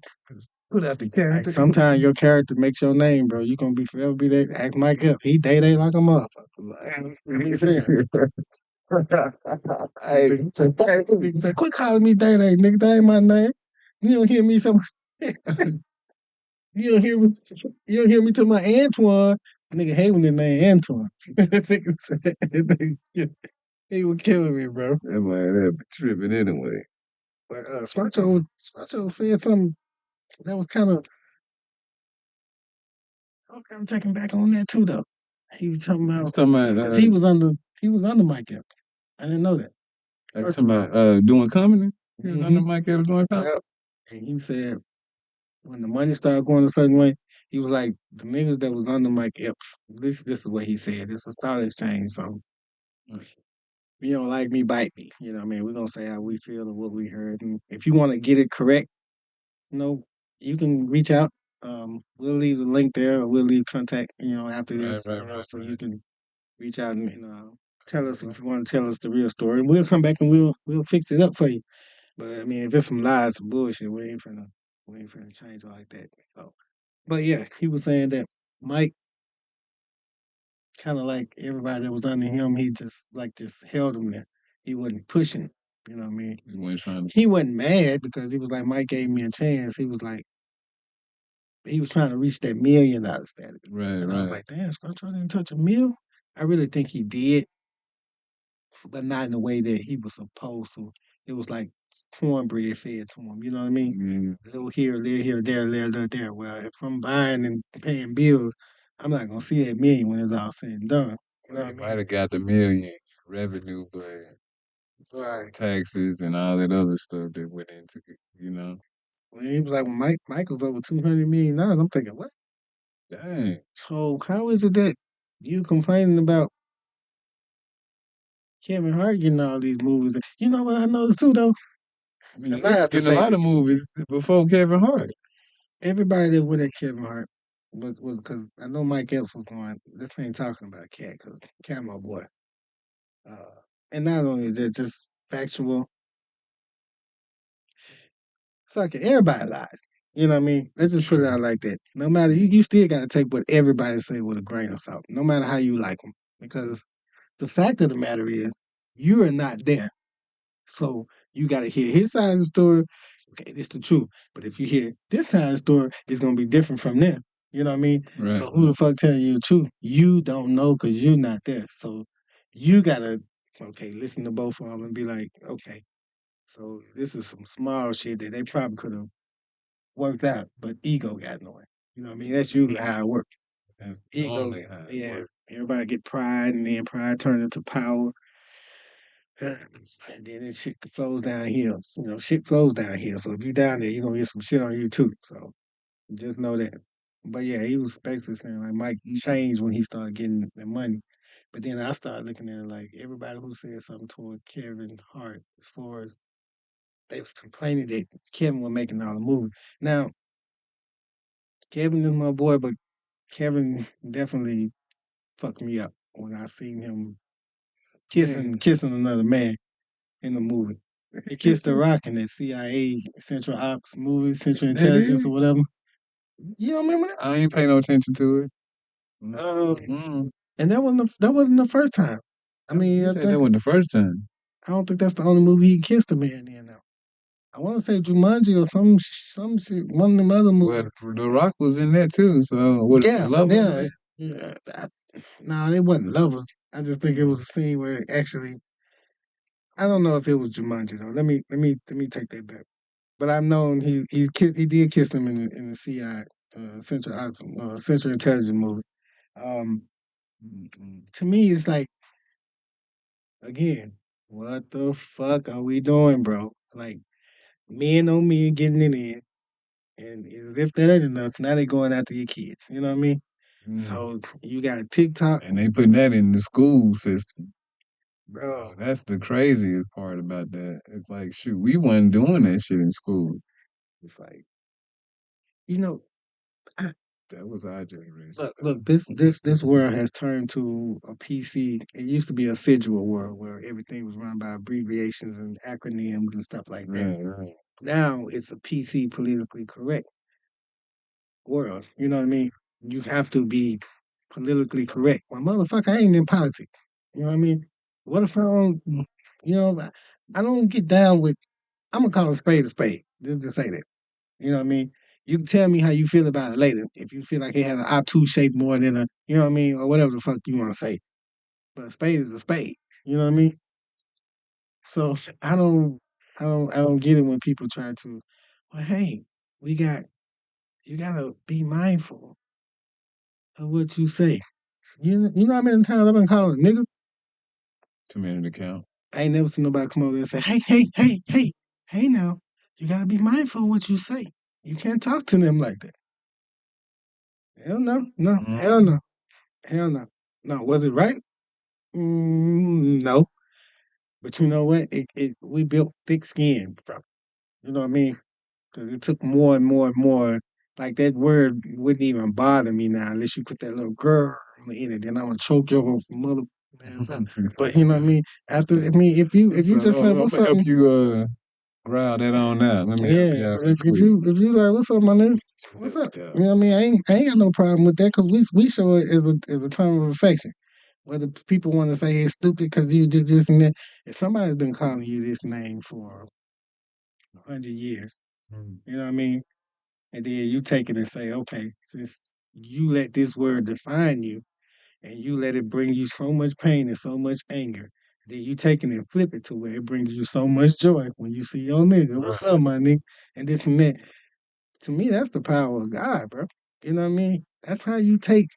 put out the Like, character. sometimes your character makes your name, bro. You gonna be forever be that act Mike up. He day like a motherfucker. Like, you saying? Hey, Nigga say, quit calling me Day Day, nigga. That ain't my name. You don't hear me some. You don't hear me. You don't hear me to my Antoine. Nigga hate when the name Antoine. He was killing me, bro. that man, that be tripping anyway. But Squatcho said something that was kind of I was kind of taken back on that too, though. He was talking I was about talking about, 'cause he was under Mike Epps. I didn't know that. I was First talking of all, about doing comedy. He was under mm-hmm. Mike Evans doing comedy. Yep. And he said when the money started going a certain way, he was like the niggas that was under Mike Epps. This is what he said. It's a thought exchange, so if you don't like me, bite me. You know what I mean? We're gonna say how we feel and what we heard. And if you want to get it correct, you know, you can reach out. We'll leave the link there, or we'll leave contact, after Right, this, right, right, so you right. can reach out and tell us if you want to tell us the real story. We'll come back and we'll fix it up for you. But I mean, if it's some lies, some bullshit, we ain't finna change it like that. So, but yeah, he was saying that Mike kind of like everybody that was under him, he just held him there. He wasn't pushing. You know what I mean? He wasn't trying to. He wasn't mad because he was like, Mike gave me a chance. He was like, he was trying to reach that $1 million status. Right, And I was right. like, damn, Scrunch didn't touch a mill. I really think he did, but not in the way that he was supposed to. It was like cornbread fed to him. You know what I mean? Yeah. A little here, there. Well, if I'm buying and paying bills, I'm not gonna see that million when it's all said and done. You know what He I might mean? have got the million revenue, but Right. taxes and all that other stuff that went into it, When he was like, when Michael's over $200 million, I'm thinking, what? Dang. So how is it that you complaining about Kevin Hart getting all these movies? You know what I noticed too, though. I mean, And I he was have to getting a say lot of this: movies before Kevin Hart. everybody that went at Kevin Hart was because I know Mike Epps was going. This ain't talking about Cat, because Cat my boy. Uh, and not only is that, just factual. Fuck it, everybody lies. You know what I mean? Let's just put it out like that. No matter you still got to take what everybody say with a grain of salt, no matter how you like them, because the fact of the matter is you are not there. So you got to hear his side of the story. Okay, this the truth. But if you hear this side of the story, it's gonna be different from them. You know what I mean? Right. So who the fuck telling you the truth? You don't know because you're not there. So you gotta listen to both of them and be like, okay, so this is some small shit that they probably could have worked out, but ego got in the way. You know what I mean? That's usually how it works. That's Ego, normally how it yeah. works. Everybody get pride, and then pride turns into power. And then it shit flows downhill. Shit flows downhill. So if you down there, you're gonna get some shit on you too. So just know that. But yeah, he was basically saying like Mike changed when he started getting the money. But then I started looking at it like everybody who said something toward Kevin Hart as far as they was complaining that Kevin was making all the movies. Now, Kevin is my boy, but Kevin definitely fucked me up when I seen him Man, kissing another man in the movie. He kissed the Rock in that CIA Central Ops movie, Central they Intelligence did. or whatever. You don't remember that? I ain't pay no attention to it. Um, and that wasn't the first time. I mean, You said that wasn't the first time. I don't think that's the only movie he kissed a man in. Now I want to say Jumanji or some shit. One of them other movies. Well, The Rock was in that too. So what? Yeah, Love? yeah. No, they wasn't lovers. I just think it was a scene where actually I don't know if it was Jumanji though. Let me take that back. But I've known he did kiss him in the CI Central Intelligence movie. Um, Mm-mm. to me, it's like again. What the fuck are we doing, bro? Like men on men getting it in, and as if that ain't enough, now they going after your kids. You know what I mean? Mm. So you got TikTok, And they putting that in the school system. bro. So that's the craziest part about that. It's like, shoot, we wasn't doing that shit in school. It's like, you know, I, That was our generation, look. This world has turned to a PC. It used to be a Sigil world where everything was run by abbreviations and acronyms and stuff like that. right, right. Now it's a PC, politically correct world. You know what I mean? You have to be politically correct. Well, motherfucker, I ain't in politics. You know what I mean? What if I don't? You know, I don't get down with. I'm gonna call a spade a spade. Just to say that. You know what I mean? You can tell me how you feel about it later. If you feel like it has an obtuse shape more than a, you know what I mean, or whatever the fuck you want to say. But a spade is a spade. You know what I mean? So I don't get it when people try to. Well, hey, we got you gotta be mindful of what you say. You know how many times I've been calling nigga? Too many to count. I ain't never seen nobody come over there and say, hey now, you gotta be mindful of what you say. You can't talk to them like that. Hell no, no, hell Mm-hmm. no, hell no. No, was it right? No. But you know what? We built thick skin from it. You know what I mean? Because it took more and more and more. Like that word wouldn't even bother me now unless you put that little girl in it. Then I'm gonna choke your mother ass up. But you know what I mean? After I mean, if you So just like I'm what's gonna up, help you growl that on out. Let me help yeah. you out real If quick. you like what's up, my nigga? What's up? Yeah. You know what I mean? I ain't got no problem with that because we show it as a term of affection. Whether people want to say it's stupid because you do this and that, if somebody's been calling you this name for 100 years, Mm. you know what I mean? And then you take it and say, okay, since you let this word define you and you let it bring you so much pain and so much anger, then you take it and flip it to where it brings you so much joy when you see your nigga. What's Right. up, my nigga? And this and that. To me, that's the power of God, bro. You know what I mean? That's how you take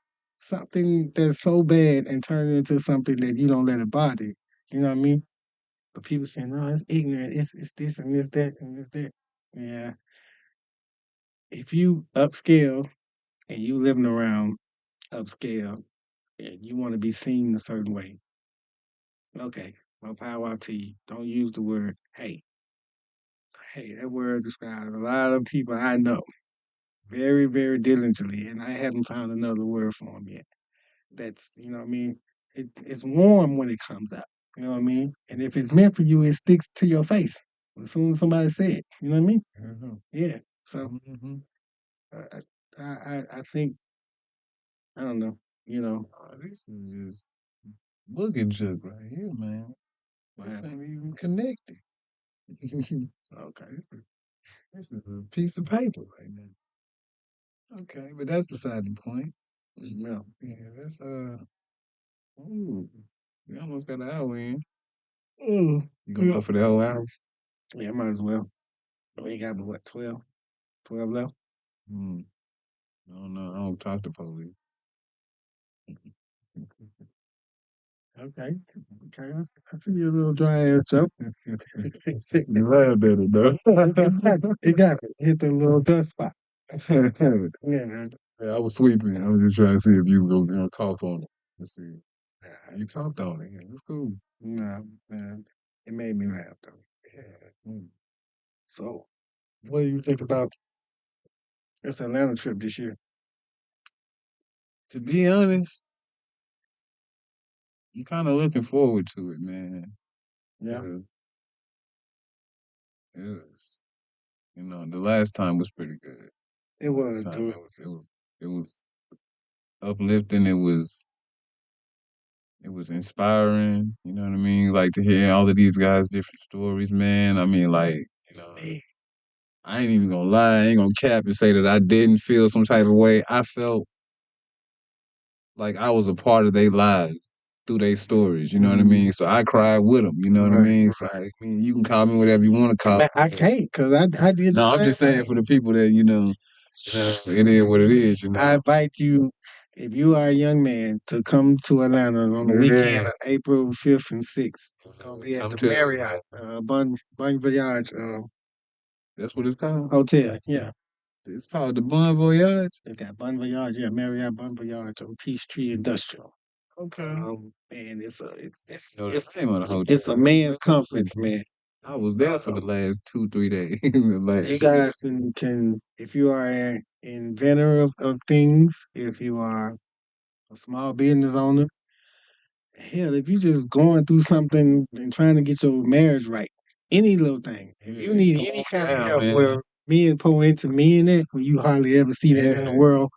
something that's so bad and turn it into something that you don't let it bother you. You know what I mean? But people saying, no, it's ignorant. It's this and this, that, and this, that. Yeah. If you upscale and you living around upscale and you want to be seen a certain way, okay, well, power out to you. Don't use the word hey. Hey, that word describes a lot of people I know very, very diligently, and I haven't found another word for them yet. That's, you know what I mean? It's warm when it comes out. You know what I mean? And if it's meant for you, it sticks to your face as soon as somebody say it. You know what I mean? Mm-hmm. Yeah. So Mm-hmm. I I think I don't know. You know This is just booking jug right here, man. what This happened? ain't even connected. Okay. This is a piece of paper right now. Okay, but that's beside the point. Yeah. Yeah, that's ooh, we almost got an hour in. Mm, You gonna yeah. go for the whole hour? Yeah. Might as well. We ain't got but what 12 left. Hmm. I don't know. I don't talk to police. Okay. Okay. I see your little dry ass joke. You laughed at it though. It got me. Hit the little dust spot. Yeah, man. Yeah, I was sweeping. I was just trying to see if you were gonna cough on it. Let's see. You coughed on it. Yeah, that's cool. Nah, man. It made me laugh though. Yeah. Mm. So, what do you think about this Atlanta trip this year? To be honest, I'm kind of looking forward to it, man. Yeah, 'Cause it was, the last time was pretty good. it Last was, time dude. it was uplifting. It was inspiring. You know what I mean? Like to hear all of these guys' different stories, man. I mean, like Man, I ain't even gonna lie. I ain't gonna cap and say that I didn't feel some type of way. I felt like I was a part of their lives through their stories. You know what I mm, mean? So I cried with them. You know what I right. mean? So I mean, you can call me whatever you want to call Man, I me. can't because I did the No, I'm same just saying thing. for the people that it is what it is. I invite you. if you are a young man to come to Atlanta on the weekend of April 5th and 6th, it's gonna be at Come the to Marriott, Bon Voyage that's what it's called. Hotel. Yeah, It's called the Bon Voyage. they got Bon Voyage. Yeah, Marriott Bon Voyage on Peachtree Industrial. Okay. And No, the name of the hotel. it's a man's conference, man. I was there for the last 2 3 days. You guys can if you are an inventor of things, if you are a small business owner, hell, if you just going through something and trying to get your marriage right, any little thing, if you need any kind of help, where men pour into men that where you hardly ever see that in the world,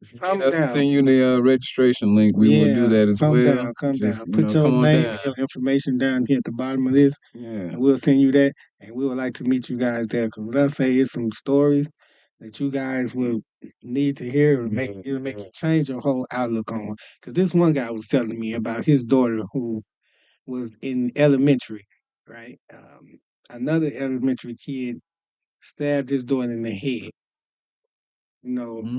if you come need us to down. send you the registration link, we will do that as come well. down, come Just down. Put your come on name down. and your information down here at the bottom of this, Yeah. and we'll send you that. And we would like to meet you guys there. Because what I say is some stories that you guys will need to hear. It'll make you change your whole outlook on. Because this one guy was telling me about his daughter who was in elementary, right? Another elementary kid stabbed his daughter in the head.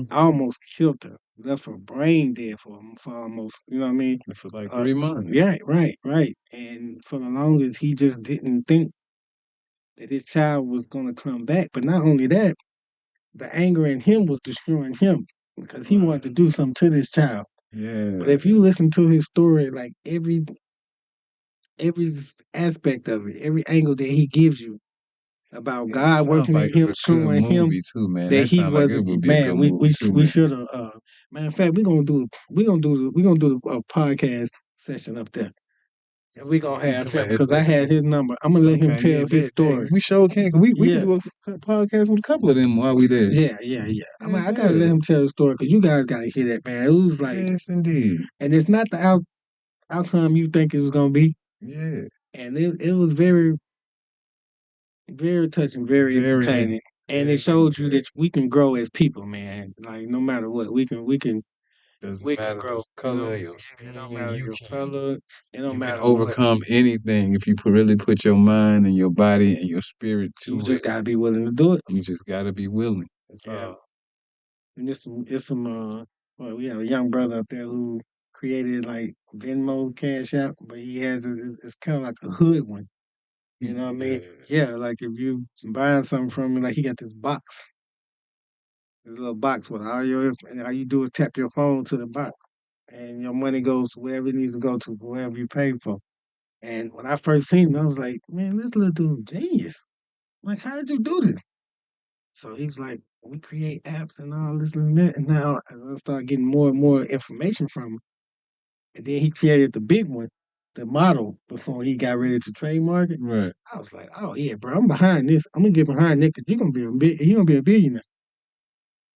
Almost killed her. Left her brain dead for almost, you know what I mean? For like 3 months. Yeah, right. And for the longest, he just didn't think that his child was going to come back. But not only that, the anger in him was destroying him because he wanted to do something to this child. Yeah. But if you listen to his story, like every aspect of it, every angle that he gives you about God working in him, showing him too, man. that he like it wasn't would be a man. good We movie too, we man. should have. Matter of fact, we're gonna do a podcast session up there. And we're gonna have him because I had his number. I'm gonna let him tell his story. We sure can. We can do a podcast with a couple of them while we there. Yeah. I gotta let him tell the story because you guys gotta hear that, man. It was like, yes, indeed. And it's not the outcome you think it was gonna be. Yeah. And it was very, very touching, very entertaining, and it showed you that we can grow as people, man. Like no matter what, we can Doesn't we matter can grow. the color of your skin. It don't matter your color. It don't You matter can overcome anything if you really put your mind and your body and your spirit to it. You just gotta be willing to do it. You just gotta be willing. That's all. And it's some well, we have a young brother up there who created like Venmo, Cash App, but he has it's kind of like a hood one. You know what I mean? Yeah, like if you buying something from him, like he got this box, this little box with all your and all you do is tap your phone to the box, and your money goes to wherever it needs to go to, wherever you pay for. And when I first seen him, I was like, man, this little dude genius. Like, how did you do this? So he was like, we create apps and all this and that. And now as I started getting more and more information from him, and then he created the big one, the model, before he got ready to trademark it. Right. I was like, oh yeah, bro, I'm behind this. I'm gonna get behind that because you're gonna be a billionaire.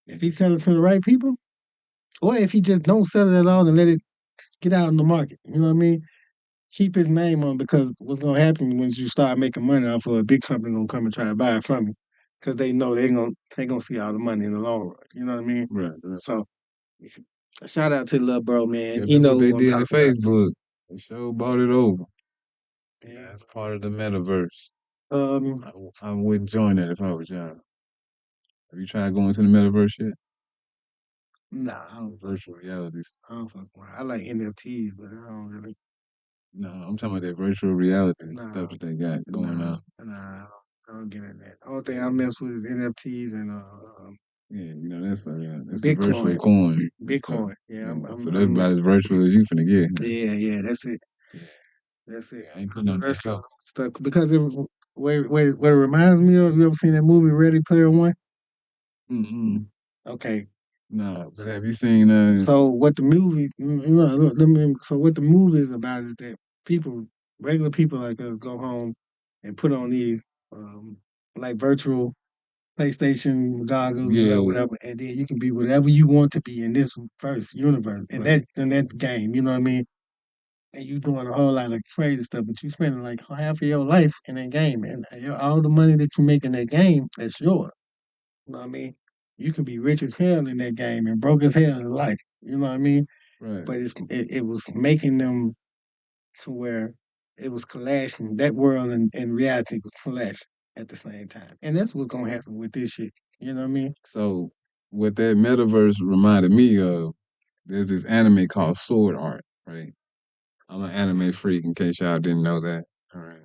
If he sell it to the right people, or if he just don't sell it at all and let it get out in the market. You know what I mean? Keep his name on because what's gonna happen when you start making money off of a big company gonna come and try to buy it from you because they know they gonna see all the money in the long run. You know what I mean? Right. So a shout out to the little bro, man. Yeah, He know what they what I'm did to talking about. Facebook. They sure bought it over. Yeah, that's part of the metaverse. I would join that if I was y'all. Have you tried going to the metaverse yet? Nah, I don't Virtual realities. I don't fuck around. I like NFTs, but I don't really. No, I'm talking about that virtual reality stuff that they got going on. Nah, I don't get in that. The only thing I mess with is NFTs and yeah, that's Bitcoin. the virtual coin. Bitcoin. Yeah, so that's about as virtual as you finna get. Yeah, that's it. That's it. I ain't putting on that stuff. Because what it reminds me of, you ever seen that movie Ready Player One? Okay. No, but have you seen? So what the movie? So what the movie is about is that regular people like us, go home and put on these like virtual PlayStation goggles, whatever, and then you can be whatever you want to be in this first universe, and that game. You know what I mean? And you doing a whole lot of crazy stuff, but you spending like half of your life in that game, and all the money that you make in that game, that's yours. You know what I mean? You can be rich as hell in that game and broke as hell in life. You know what I mean? Right. But it was making them to where it was clashing. That world and reality was clashing at the same time, and that's what's gonna happen with this shit. You know what I mean? So what that metaverse reminded me of there's this anime called Sword Art, right? I'm an anime freak. In case y'all didn't know that. All right.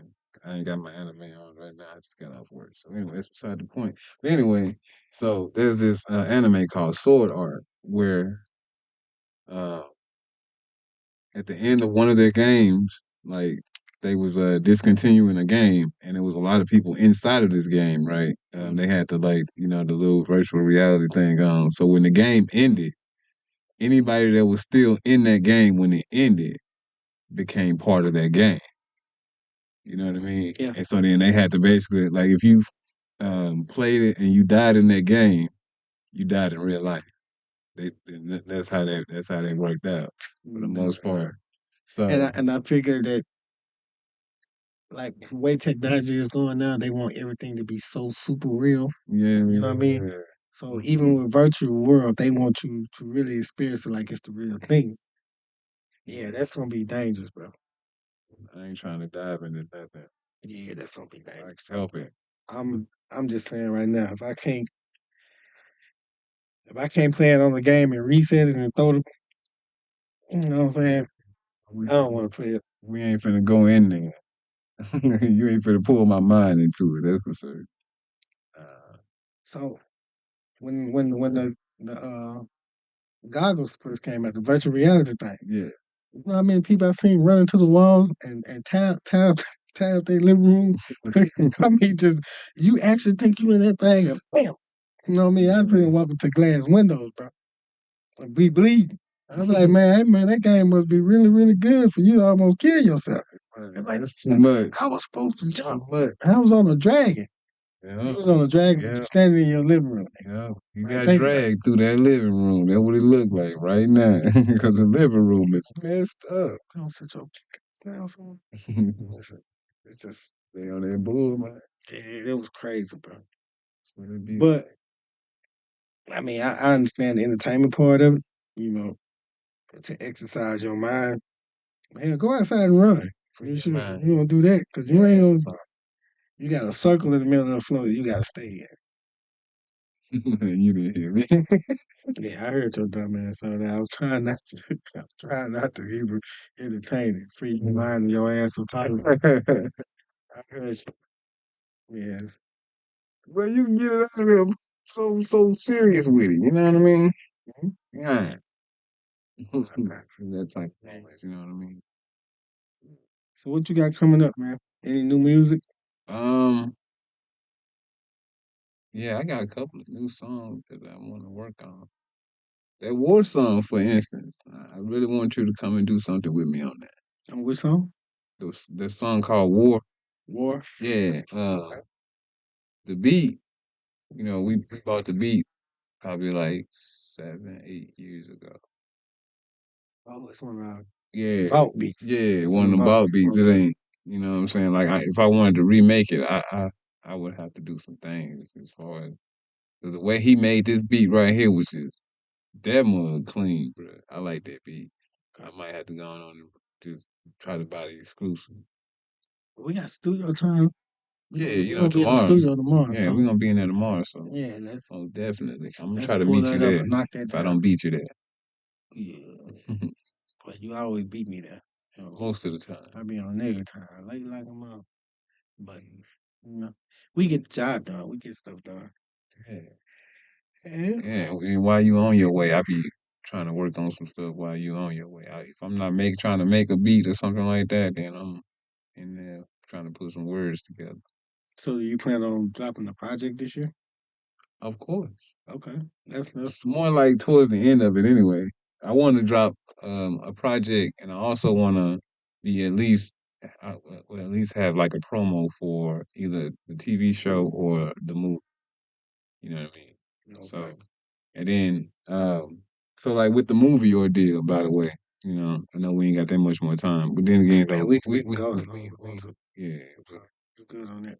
I ain't got my anime on right now. I just got off work. So anyway, that's beside the point. But anyway, so there's this anime called Sword Art where uh, at the end of one of their games, like they was discontinuing a game, and there was a lot of people inside of this game, right? They had to like the little virtual reality thing on. So when the game ended, anybody that was still in that game when it ended became part of that game. You know what I mean? Yeah. And so then they had to basically like if you played it and you died in that game, you died in real life. That's how they worked out for the most part. So And I figure that like the way technology is going now, they want everything to be so super real. yeah, You know what I mean? yeah. So even with virtual world, they want you to really experience it like it's the real thing. Yeah, that's gonna be dangerous, bro. I ain't trying to dive into nothing. Yeah, that's gonna be dangerous. Help it. I'm just saying right now, if I can't play it on the game and reset it and throw the, you know what I'm saying? I don't want to play it. We ain't finna go in there. You ain't finna pull my mind into it. That's for sure. So when the goggles first came out, the virtual reality thing. Yeah. You know how many people I've seen running to the walls and tap their living room? I mean, just you actually think you in that thing and bam. You know what I mean? I've seen walking to glass windows, bro. And be bleeding. I'm like, man, hey, man, that game must be really, really good for you to almost kill yourself. It's like, That's too much. I was supposed to Too jump. much. I was on a dragon. Yeah. You was on a dragon, but Yeah. you standing in your living room. Yeah, you Like, got think about it. dragged through that living room. That's what it looked like right now. Because the living room is messed up. Don't sit your now, son. It's just, They on that bull, man. it was crazy, bro. That's what it be. But I mean, I understand the entertainment part of it. You know, to exercise your mind. Man, go outside and run. You should. Man. You don't do that because you ain't Yes. gonna. You got a circle in the middle of the floor that you got to stay in. You didn't hear me. Yeah, I heard your dumb ass on that. I was trying not to. I was trying not to even entertain it. Free your mind and your ass up out of it. I heard you. Yes. But you can get it out of there so serious with it. You know what I mean? Mhm. Yeah. That type of moments, you know what I mean? So what you got coming up, man? Any new music? Um, yeah, I got a couple of new songs that I want to work on. That war song, for instance, I really want you to come and do something with me on that. On which song? The song called War. War. Yeah. The beat, we bought the beat probably like 7, 8 years ago. Oh, it's one of our Yeah. bout beats. Yeah, It's one of on them bout. ball beats. It ain't, you know what I'm saying? Like, if I wanted to remake it, I would have to do some things as far as, because the way he made this beat right here was just that mug clean, bro. I like that beat. I might have to go on and just try to buy the exclusive. We got studio time. Yeah, We're gonna be in the tomorrow. studio tomorrow. Yeah, So we're gonna be in there tomorrow, so yeah, let's oh definitely. I'm gonna let's try to pull meet you that up there and knock that if I down. don't beat you there. Yeah, but you always beat me there. You know, Most of the time. I be on nigga time, late like a mother. But we get the job done. We get stuff done. Yeah. Yeah. Yeah, and while you on your way, I be trying to work on some stuff while you on your way. If I'm not trying to make a beat or something like that, then I'm in there trying to put some words together. So do you plan on dropping a project this year? Of course. Okay, that's It's more like towards the end of it anyway. I want to drop a project, and I also want to be at least have like a promo for either the TV show or the movie. You know what I mean? So, okay. and then so like with the movie ordeal, by the way, I know we ain't got that much more time, but then again Man, though, we can go as long as we want to. yeah, You good on that?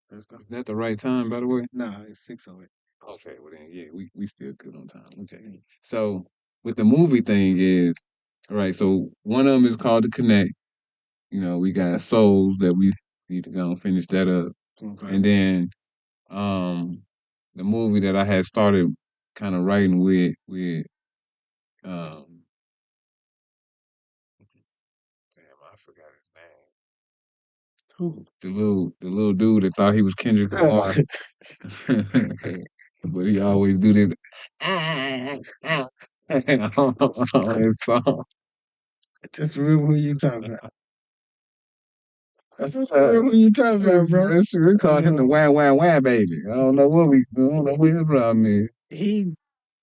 Let's go. is that the right time, by the way? Nah, it's 6:08. Okay, well then, yeah, we still good on time. Okay, so with the movie thing is, all right. So one of them is called The Connect. We got Souls that we need to go and finish that up, Okay. and then the movie that I had started kind of writing with Who? The little dude that thought he was Kendrick Lamar, but he always do that. On his song. Just remember who you talking about. Just remember who you talking about, bro. That's true. We called him the wah wah wah baby. I don't know what his problem is. He.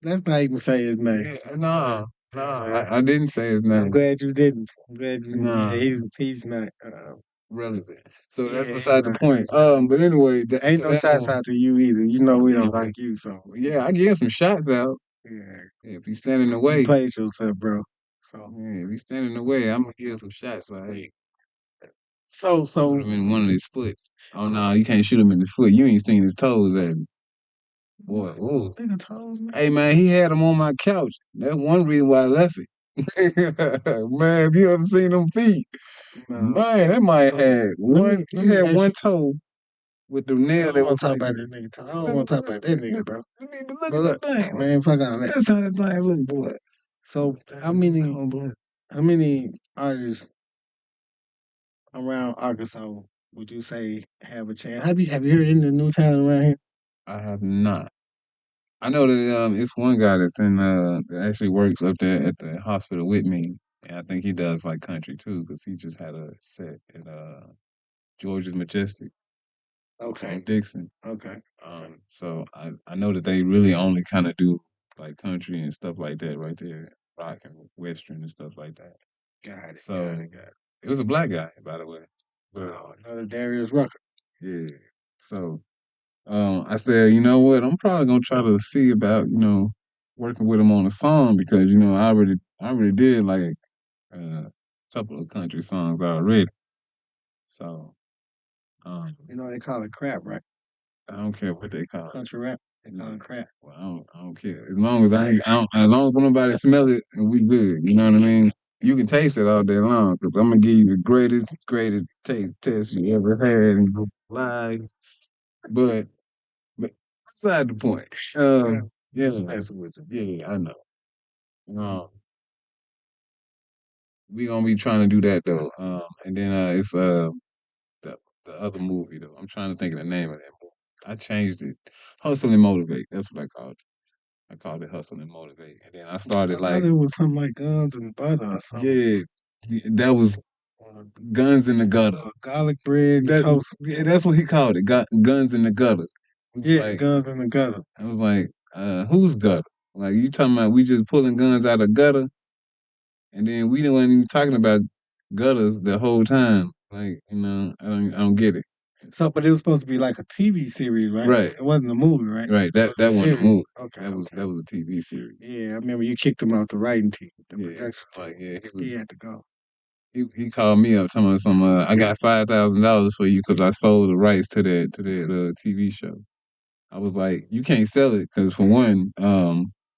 Let's not even say his name. Yeah, no, I didn't say his I'm name. glad you didn't. I'm glad you. No. Yeah, he's not. Relevant. So that's Yeah, beside the not. point. But anyway, Ain't so no shots out to you either. You know we don't yeah, like you, so yeah, I give some shots out. yeah. If he's standing in the You way, played yourself, bro. So yeah, if he's standing in the way, I'm gonna give some shots. Like, hey, so put him in one of his foots. Oh no, you can't shoot him in the foot. You ain't seen his toes, have you? Boy, ooh. nigga toes, man. Hey man, he had him on my couch. That's one reason why I left it. Man, if you ever seen them feet, No. man, that might So, have one. He had ask one you- toe with the I nail don't that want was to talk like about this. that nigga toe. I don't want to talk about that nigga, bro. Look at But the look, thing. man, fuck all that. That's how the thing look, boy. So how many artists around Arkansas would you say have a chance? Have you heard any of the new talent around here? I have not. I know that it's one guy that's in that actually works up there at the hospital with me, and I think he does like country too because he just had a set at George's Majestic on Okay. Dixon. Okay. So I know that they really only kind of do like country and stuff like that right there, rock and western and stuff like that. Got it. So Got it. it was a black guy, by the way. But Oh, another Darius Rucker. yeah, so I said, you know what, I'm probably gonna try to see about working with him on a song because I already did like a couple of country songs already. So You know they call it crap, right? I don't care what they call it. Country rap. They call it crap. Well, I don't care. As long as as long as nobody smell it and we good. You know what I mean? You can taste it all day long because I'm gonna give you the greatest taste test you ever had in your life. But beside the point. Yeah, Messing with you. yeah, I know. We gonna be trying to do that though. And then it's the other movie though. I'm trying to think of the name of that movie. I changed it. Hustle and Motivate. That's what I called it. I called it Hustle and Motivate. And then I started I like, thought it was something like guns and butter or something. yeah, that was Guns in the Gutter. Garlic bread and toast. Yeah, that's what he called it. Guns in the Gutter. Yeah, Like, guns in the gutter. I was like, who's gutter? Like you talking about we just pulling guns out of gutter, and then we weren't even talking about gutters the whole time. Like I don't get it. So, but it was supposed to be like a TV series, right? Right, It wasn't a movie, right? right. That It was a wasn't a series. movie. Okay, That was a TV series. Yeah, I remember you kicked him out the writing team, the Yeah, production team. like yeah, He had to go. he called me up telling me some I got $5,000 for you because I sold the rights to that TV show. I was like, you can't sell it because for one,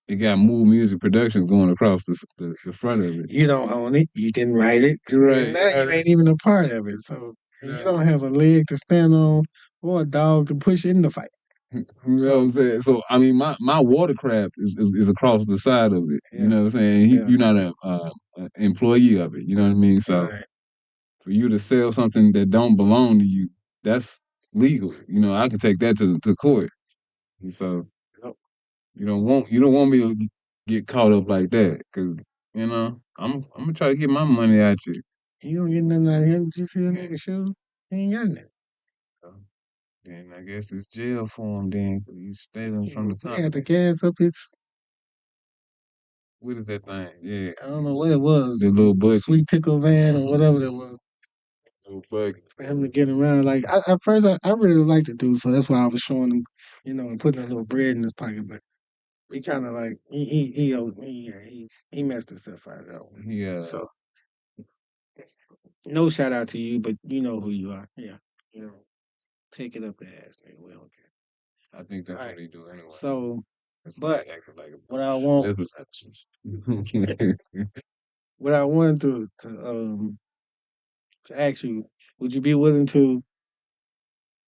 it got Move Music Productions going across the front of it. You don't own it. You didn't write it. Right. Now you ain't even a part of it. So you don't have a leg to stand on or a dog to push in the fight. You know what I'm saying? So I mean, my watercraft is across the side of it. You know what I'm saying? You're not a employee of it. You know what I mean? So for you to sell something that don't belong to you, that's legal. I can take that to court. And so you don't want me to get caught up like that because I'm gonna try to get my money at you. You don't get nothing out of him. Did you see a nigga shoot? He ain't got nothing. So, then I guess it's jail for him then because you stealing from the He had the company. gas up his. What is that thing? Yeah, I don't know what it was. the little buggy. Sweet pickle van or whatever that was. Little buggy. For him to get around. Like at first, I really liked the dude, so that's why I was showing him, and putting a little bread in his pocket. But he kind of like he messed himself out of that one. Yeah. So no shout out to you, but you know who you are. Yeah, take it up the ass, nigga. We don't care. I think that's what he do anyway. So, That's but like what I want, what I wanted to ask you, would you be willing to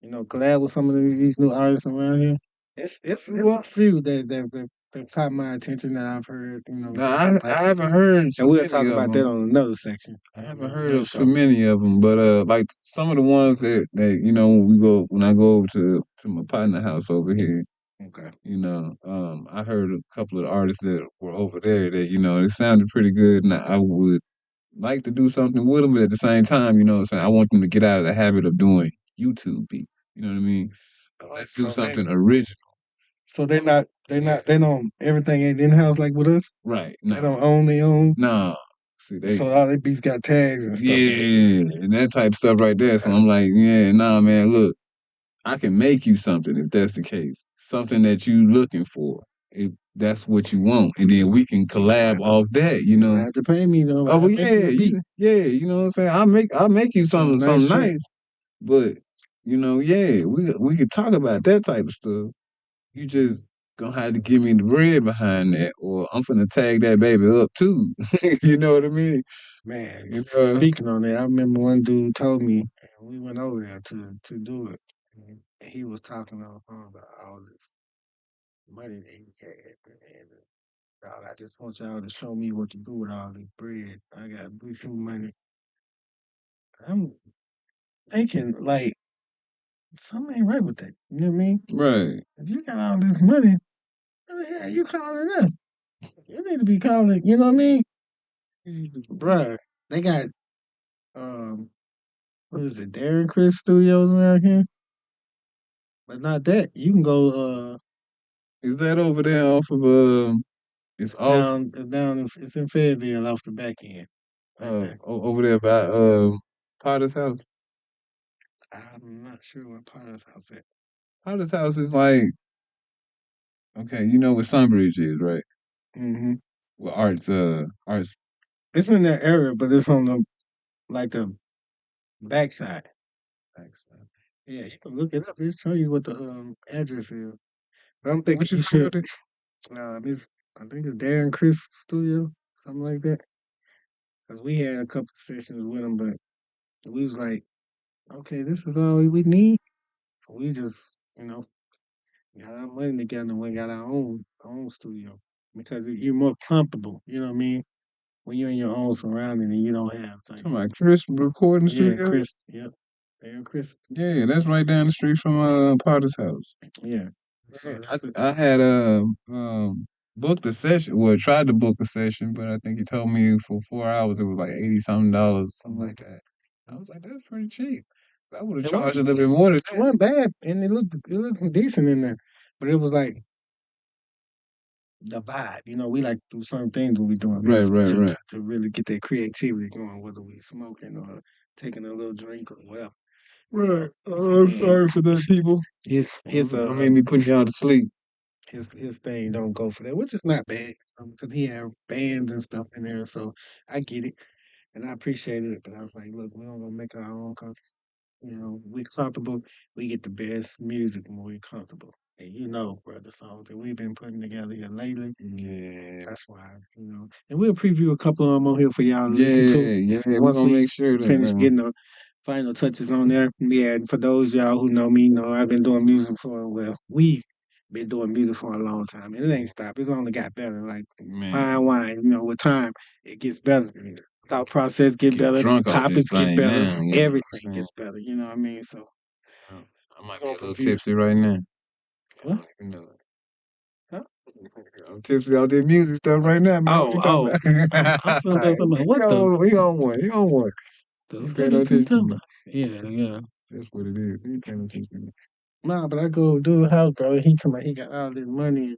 collab with some of these new artists around here? It's a few that that caught my attention that I've heard, Nah, I like, haven't heard and too we'll many talk of about them. that on another section. I haven't On your heard too show. many of them, but like some of the ones that when I go over to my partner house over here, Okay. I heard a couple of the artists that were over there that it sounded pretty good, and I would like to do something with them, but at the same time, what I'm saying, I want them to get out of the habit of doing YouTube beats. You know what I mean? Let's do So something original. they don't everything ain't in house like with us. Right? They No, don't own their own. no. See, So all their beats got tags and stuff. yeah, and that type of stuff right there. So I'm like, yeah, nah, man, look, I can make you something if that's the case. Something that you looking for. If that's what you want. And then we can collab off that, You don't have to pay me though. Oh I make you yeah, a beat. you know what I'm saying? I'll make you So something track. nice. But, yeah, we could talk about that type of stuff. You just gonna have to give me the bread behind that, or I'm finna tag that baby up too. You know what I mean? Man, You know? speaking on that, I remember one dude told me, and we went over there to do it. And he was talking on the phone about all this money that he had. And dog, I just want y'all to show me what to do with all this bread. I got big money. I'm thinking, like, something ain't right with that. You know what I mean? Right. If you got all this money, what the hell you calling us? You need to be calling, you know what I mean? Bruh, they got, um, what is it, Darren Chris Studios around here? But not that. You can go, Is that over there off of it's off it's in Fayetteville off the back end. Right there. over there by Potter's house? I'm not sure what part of this house at. Potter's house is like, okay, you know what Sunbridge is, right? Mm-hmm. Well, arts It's in that area, but it's on the backside. backside. Yeah, you can look it up. It'll show you what the address is. But I'm thinking What you you should. called it? It's I think it's Darren Chris Studio, something like that. Because we had a couple of sessions with him, but we was like, okay, this is all we need. So we just, got our money together and we got our own studio because you're more comfortable. You know what I mean? When you're in your own surrounding and you don't have like, Talking about Chris Recording yeah, Studio? Chris, yep, Darren Chris, Yeah, that's right down the street from Potter's house. yeah. Yeah, So that's it. I had booked a session. Well, tried to book a session, but I think he told me for 4 hours it was like $80 something, something like that. I was like, that's pretty cheap. I would have It charged a wasn't, little bit more than it that. wasn't bad, and it looked decent in there, but it was like the vibe. We like to do certain things when we doing Right, music right, to, right. to, to really get that creativity going, whether we smoking or taking a little drink or whatever. Right. I'm And sorry for that, people. his I mean, me putting y'all to sleep. his thing don't go for that, which is not bad because he had bands and stuff in there. So I get it and I appreciate it. But I was like, look, we don't gonna make our own because we comfortable. We get the best music when we comfortable. And brother, the songs that we've been putting together here lately. Yeah. That's why, and we'll preview a couple of them on here for y'all to listen Yeah, to. yeah. And We're once gonna we make sure that finish getting the final touches on there, yeah. And for those y'all who know me, know I've been doing music we've been doing music for a long time, and it ain't stopped. It's only got better. Like man, fine wine, with time it gets better. Thought process get get better. drunk off this Topics get thing better. now. You know what Everything I'm saying? gets better. You know what I mean? So I we're might be a gonna little preview. tipsy right now. I What? don't even know it. Huh? I'm tipsy out there music stuff right now, man. What you talking I'm about? still talking about what He on one. He on one. the He fuck paying no is he attention to talking me. about? Yeah, yeah. That's what it is. He paying no attention to me. Nah, but I go do a house, bro. He come out, he got all this money.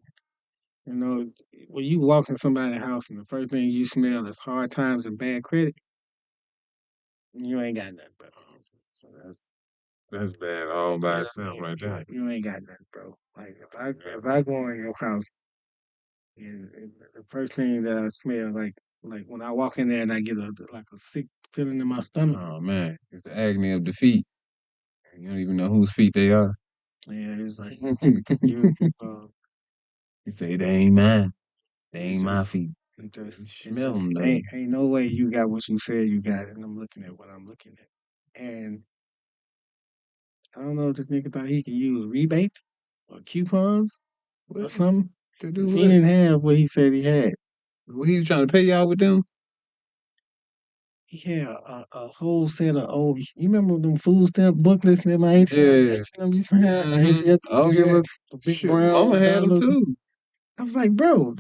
You know, when you walk in somebody's house and the first thing you smell is hard times and bad credit, you ain't got nothing, bro. So That's bad all by you itself right there. you ain't got nothing, bro. Like if I go in your house and the first thing that I smell like when I walk in there and I get a sick feeling in my stomach. Oh man, it's the agony of defeat. You don't even know whose feet they are. Yeah, it's like you He say they ain't mine. They it ain't my just feet. it You just it's smell just them though. ain't no way you got what you said you got, and I'm looking at what I'm looking at, and I don't know if this nigga thought he could use rebates or coupons or What? something. To do 'Cause he what? didn't have what he said he had. What he was trying to pay y'all with them? He had a whole set of old. You remember them food stamp booklets that my auntie Yeah. them used to have? My auntie used Oh to give yeah. us the big Shoot, brown Mama had them dollars. too. I was like, bro,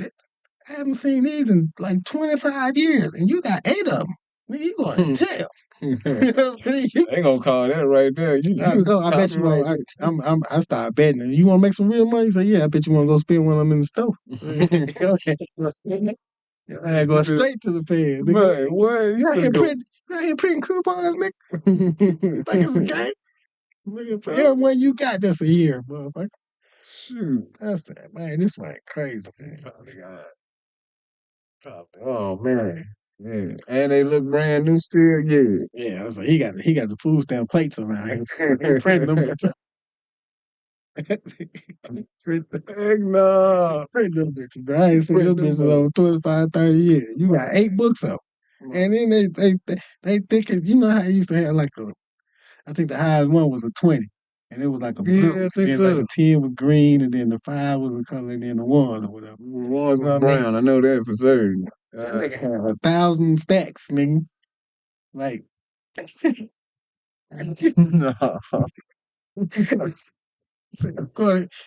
I haven't seen these in like 25 years, and you got 8 of them. Nigga, you going to jail. They gonna call that right there. You Go. I bet you copyright. won't. I started betting. You want to make some real money? He said, yeah. I bet you want to go spend one of them in the store. Go ahead. I go straight to the feds. Man, what? You out here printing coupons, nigga. Like it's a game. Nigga, for every one you got, that's a year, motherfucker. Shoot. That's that, man. This man crazy, man. Oh man. Yeah. And they look brand new still, yeah. Yeah, I was like, he got the food stamp plates around here. He printing them bitches. Heck no. Print them bitches, bro. I ain't seen them bitches over 25, 30 years. You got 8 books up. And then they think it, you know how you used to have like I think the highest one was a 20. And it was like a blue. Yeah, I think Then so. like a 10 was green, and then the 5 was a color, and then the ones or whatever. The ones You know was what I mean? brown. I know that for certain. That nigga had 1,000 stacks, nigga. Like, No.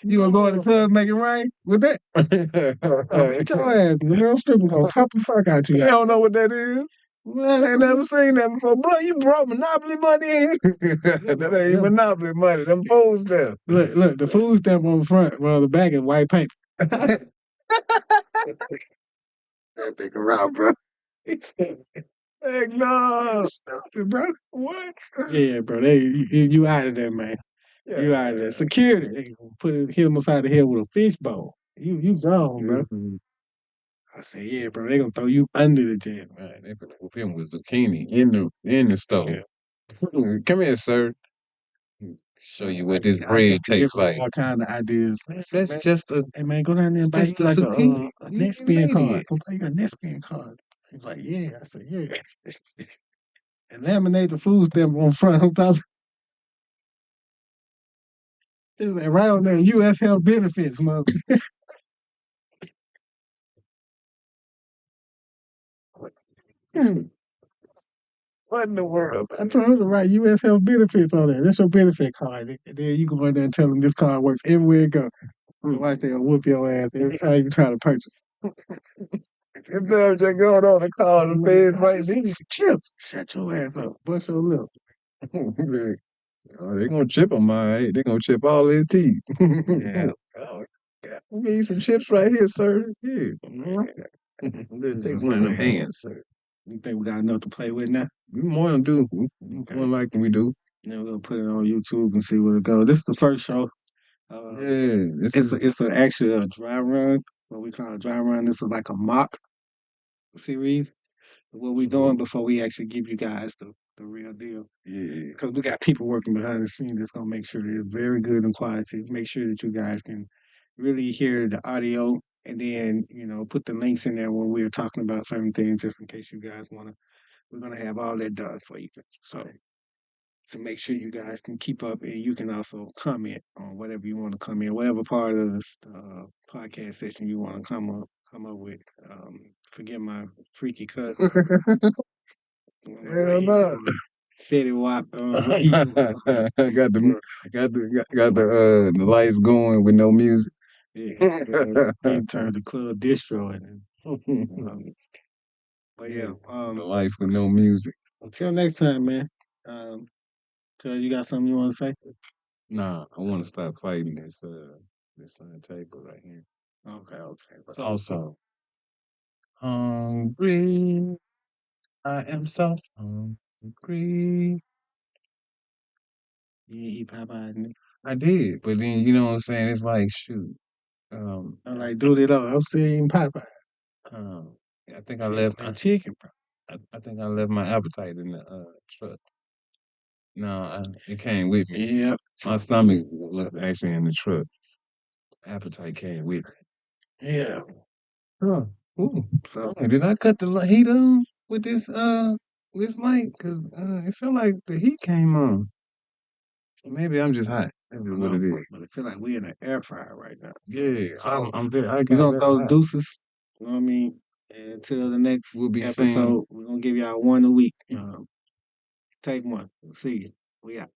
you gonna go in the club and make it rain with that? Get your ass, nigga. I'm stripping gonna pop the fuck out you. You don't know what that is? I ain't never seen that before. Bro, you brought Monopoly money in. That ain't Monopoly money. Them fools there. Look, the food stamp on the front, well, the back is white paper. That nigga around, bro. Heck no. Stupid, bro. What? Yeah, bro. You out of there, man. Yeah. You out of there. Security. They hit him upside the head with a fishbowl. You gone, bro. I said, yeah, bro. They gonna throw you under the jail. Man, they finna whoop him with zucchini in the stove. Yeah. Come here, sir. Show you what this bread tastes like. All kind of ideas. That's just a. Hey man, go down there and buy you like a net spin card. Go buy you a net spin card. He was like, yeah. I said, yeah. And laminate the food stamp on front on top. It's like right on there, U.S. health benefits, mother. What in the world? I told him to write U.S. health benefits on there. That's your benefit card. And then you go in there and tell them this card works everywhere it goes. Watch they'll whoop your ass every time you try to purchase. If they're just going on and call the feds right there. Chips. Shut your ass up. Bust your lip. They gonna chip him, all right. They gonna chip all his teeth. Yeah. Oh, God. We need some chips right here, sir. Yeah. Take one in the hands, sir. You think we got enough to play with now? We more than do. More like we do. Then we're gonna put it on YouTube and see where it goes. This is the first show. It's actually a dry run. What we call a dry run. This is like a mock series. What we're doing before we actually give you guys the real deal. Yeah. Because we got people working behind the scenes that's gonna make sure that it's very good in quality. Make sure that you guys can really hear the audio, and then put the links in there when we're talking about certain things, just in case you guys wanna. We're gonna have all that done for you. So make sure you guys can keep up, and you can also comment on whatever you want to comment, whatever part of this podcast session you want to come up with. Forget my freaky cousin. Hell no. Fetty Wap. Got the lights going with no music. Yeah, he turned the club distro but yeah, the lights with no music. Until next time, man. Cuz you got something you want to say? Nah, I want to stop fighting this table right here. Okay. It's also hungry. I am so hungry. You didn't eat Popeyes, nigga? I did, but then you know what I'm saying? It's like shoot. I'm like, dude, it up. I'm still eating Popeyes. I think I left chicken, bro. I think I left my appetite in the truck. No, it came with me. Yep. My stomach was actually in the truck. Appetite came with me. Yeah. Huh. Ooh. So did I cut the heat on with this mic? Cause it felt like the heat came on. Maybe I'm just hot. That's just what it is. But I feel like we're in an air fryer right now. Yeah, So I we're got gonna very throw the hot. deuces. You know what I mean? And until the next We'll be seeing episode, we're gonna give y'all one a week. Take one. We'll see you. We out.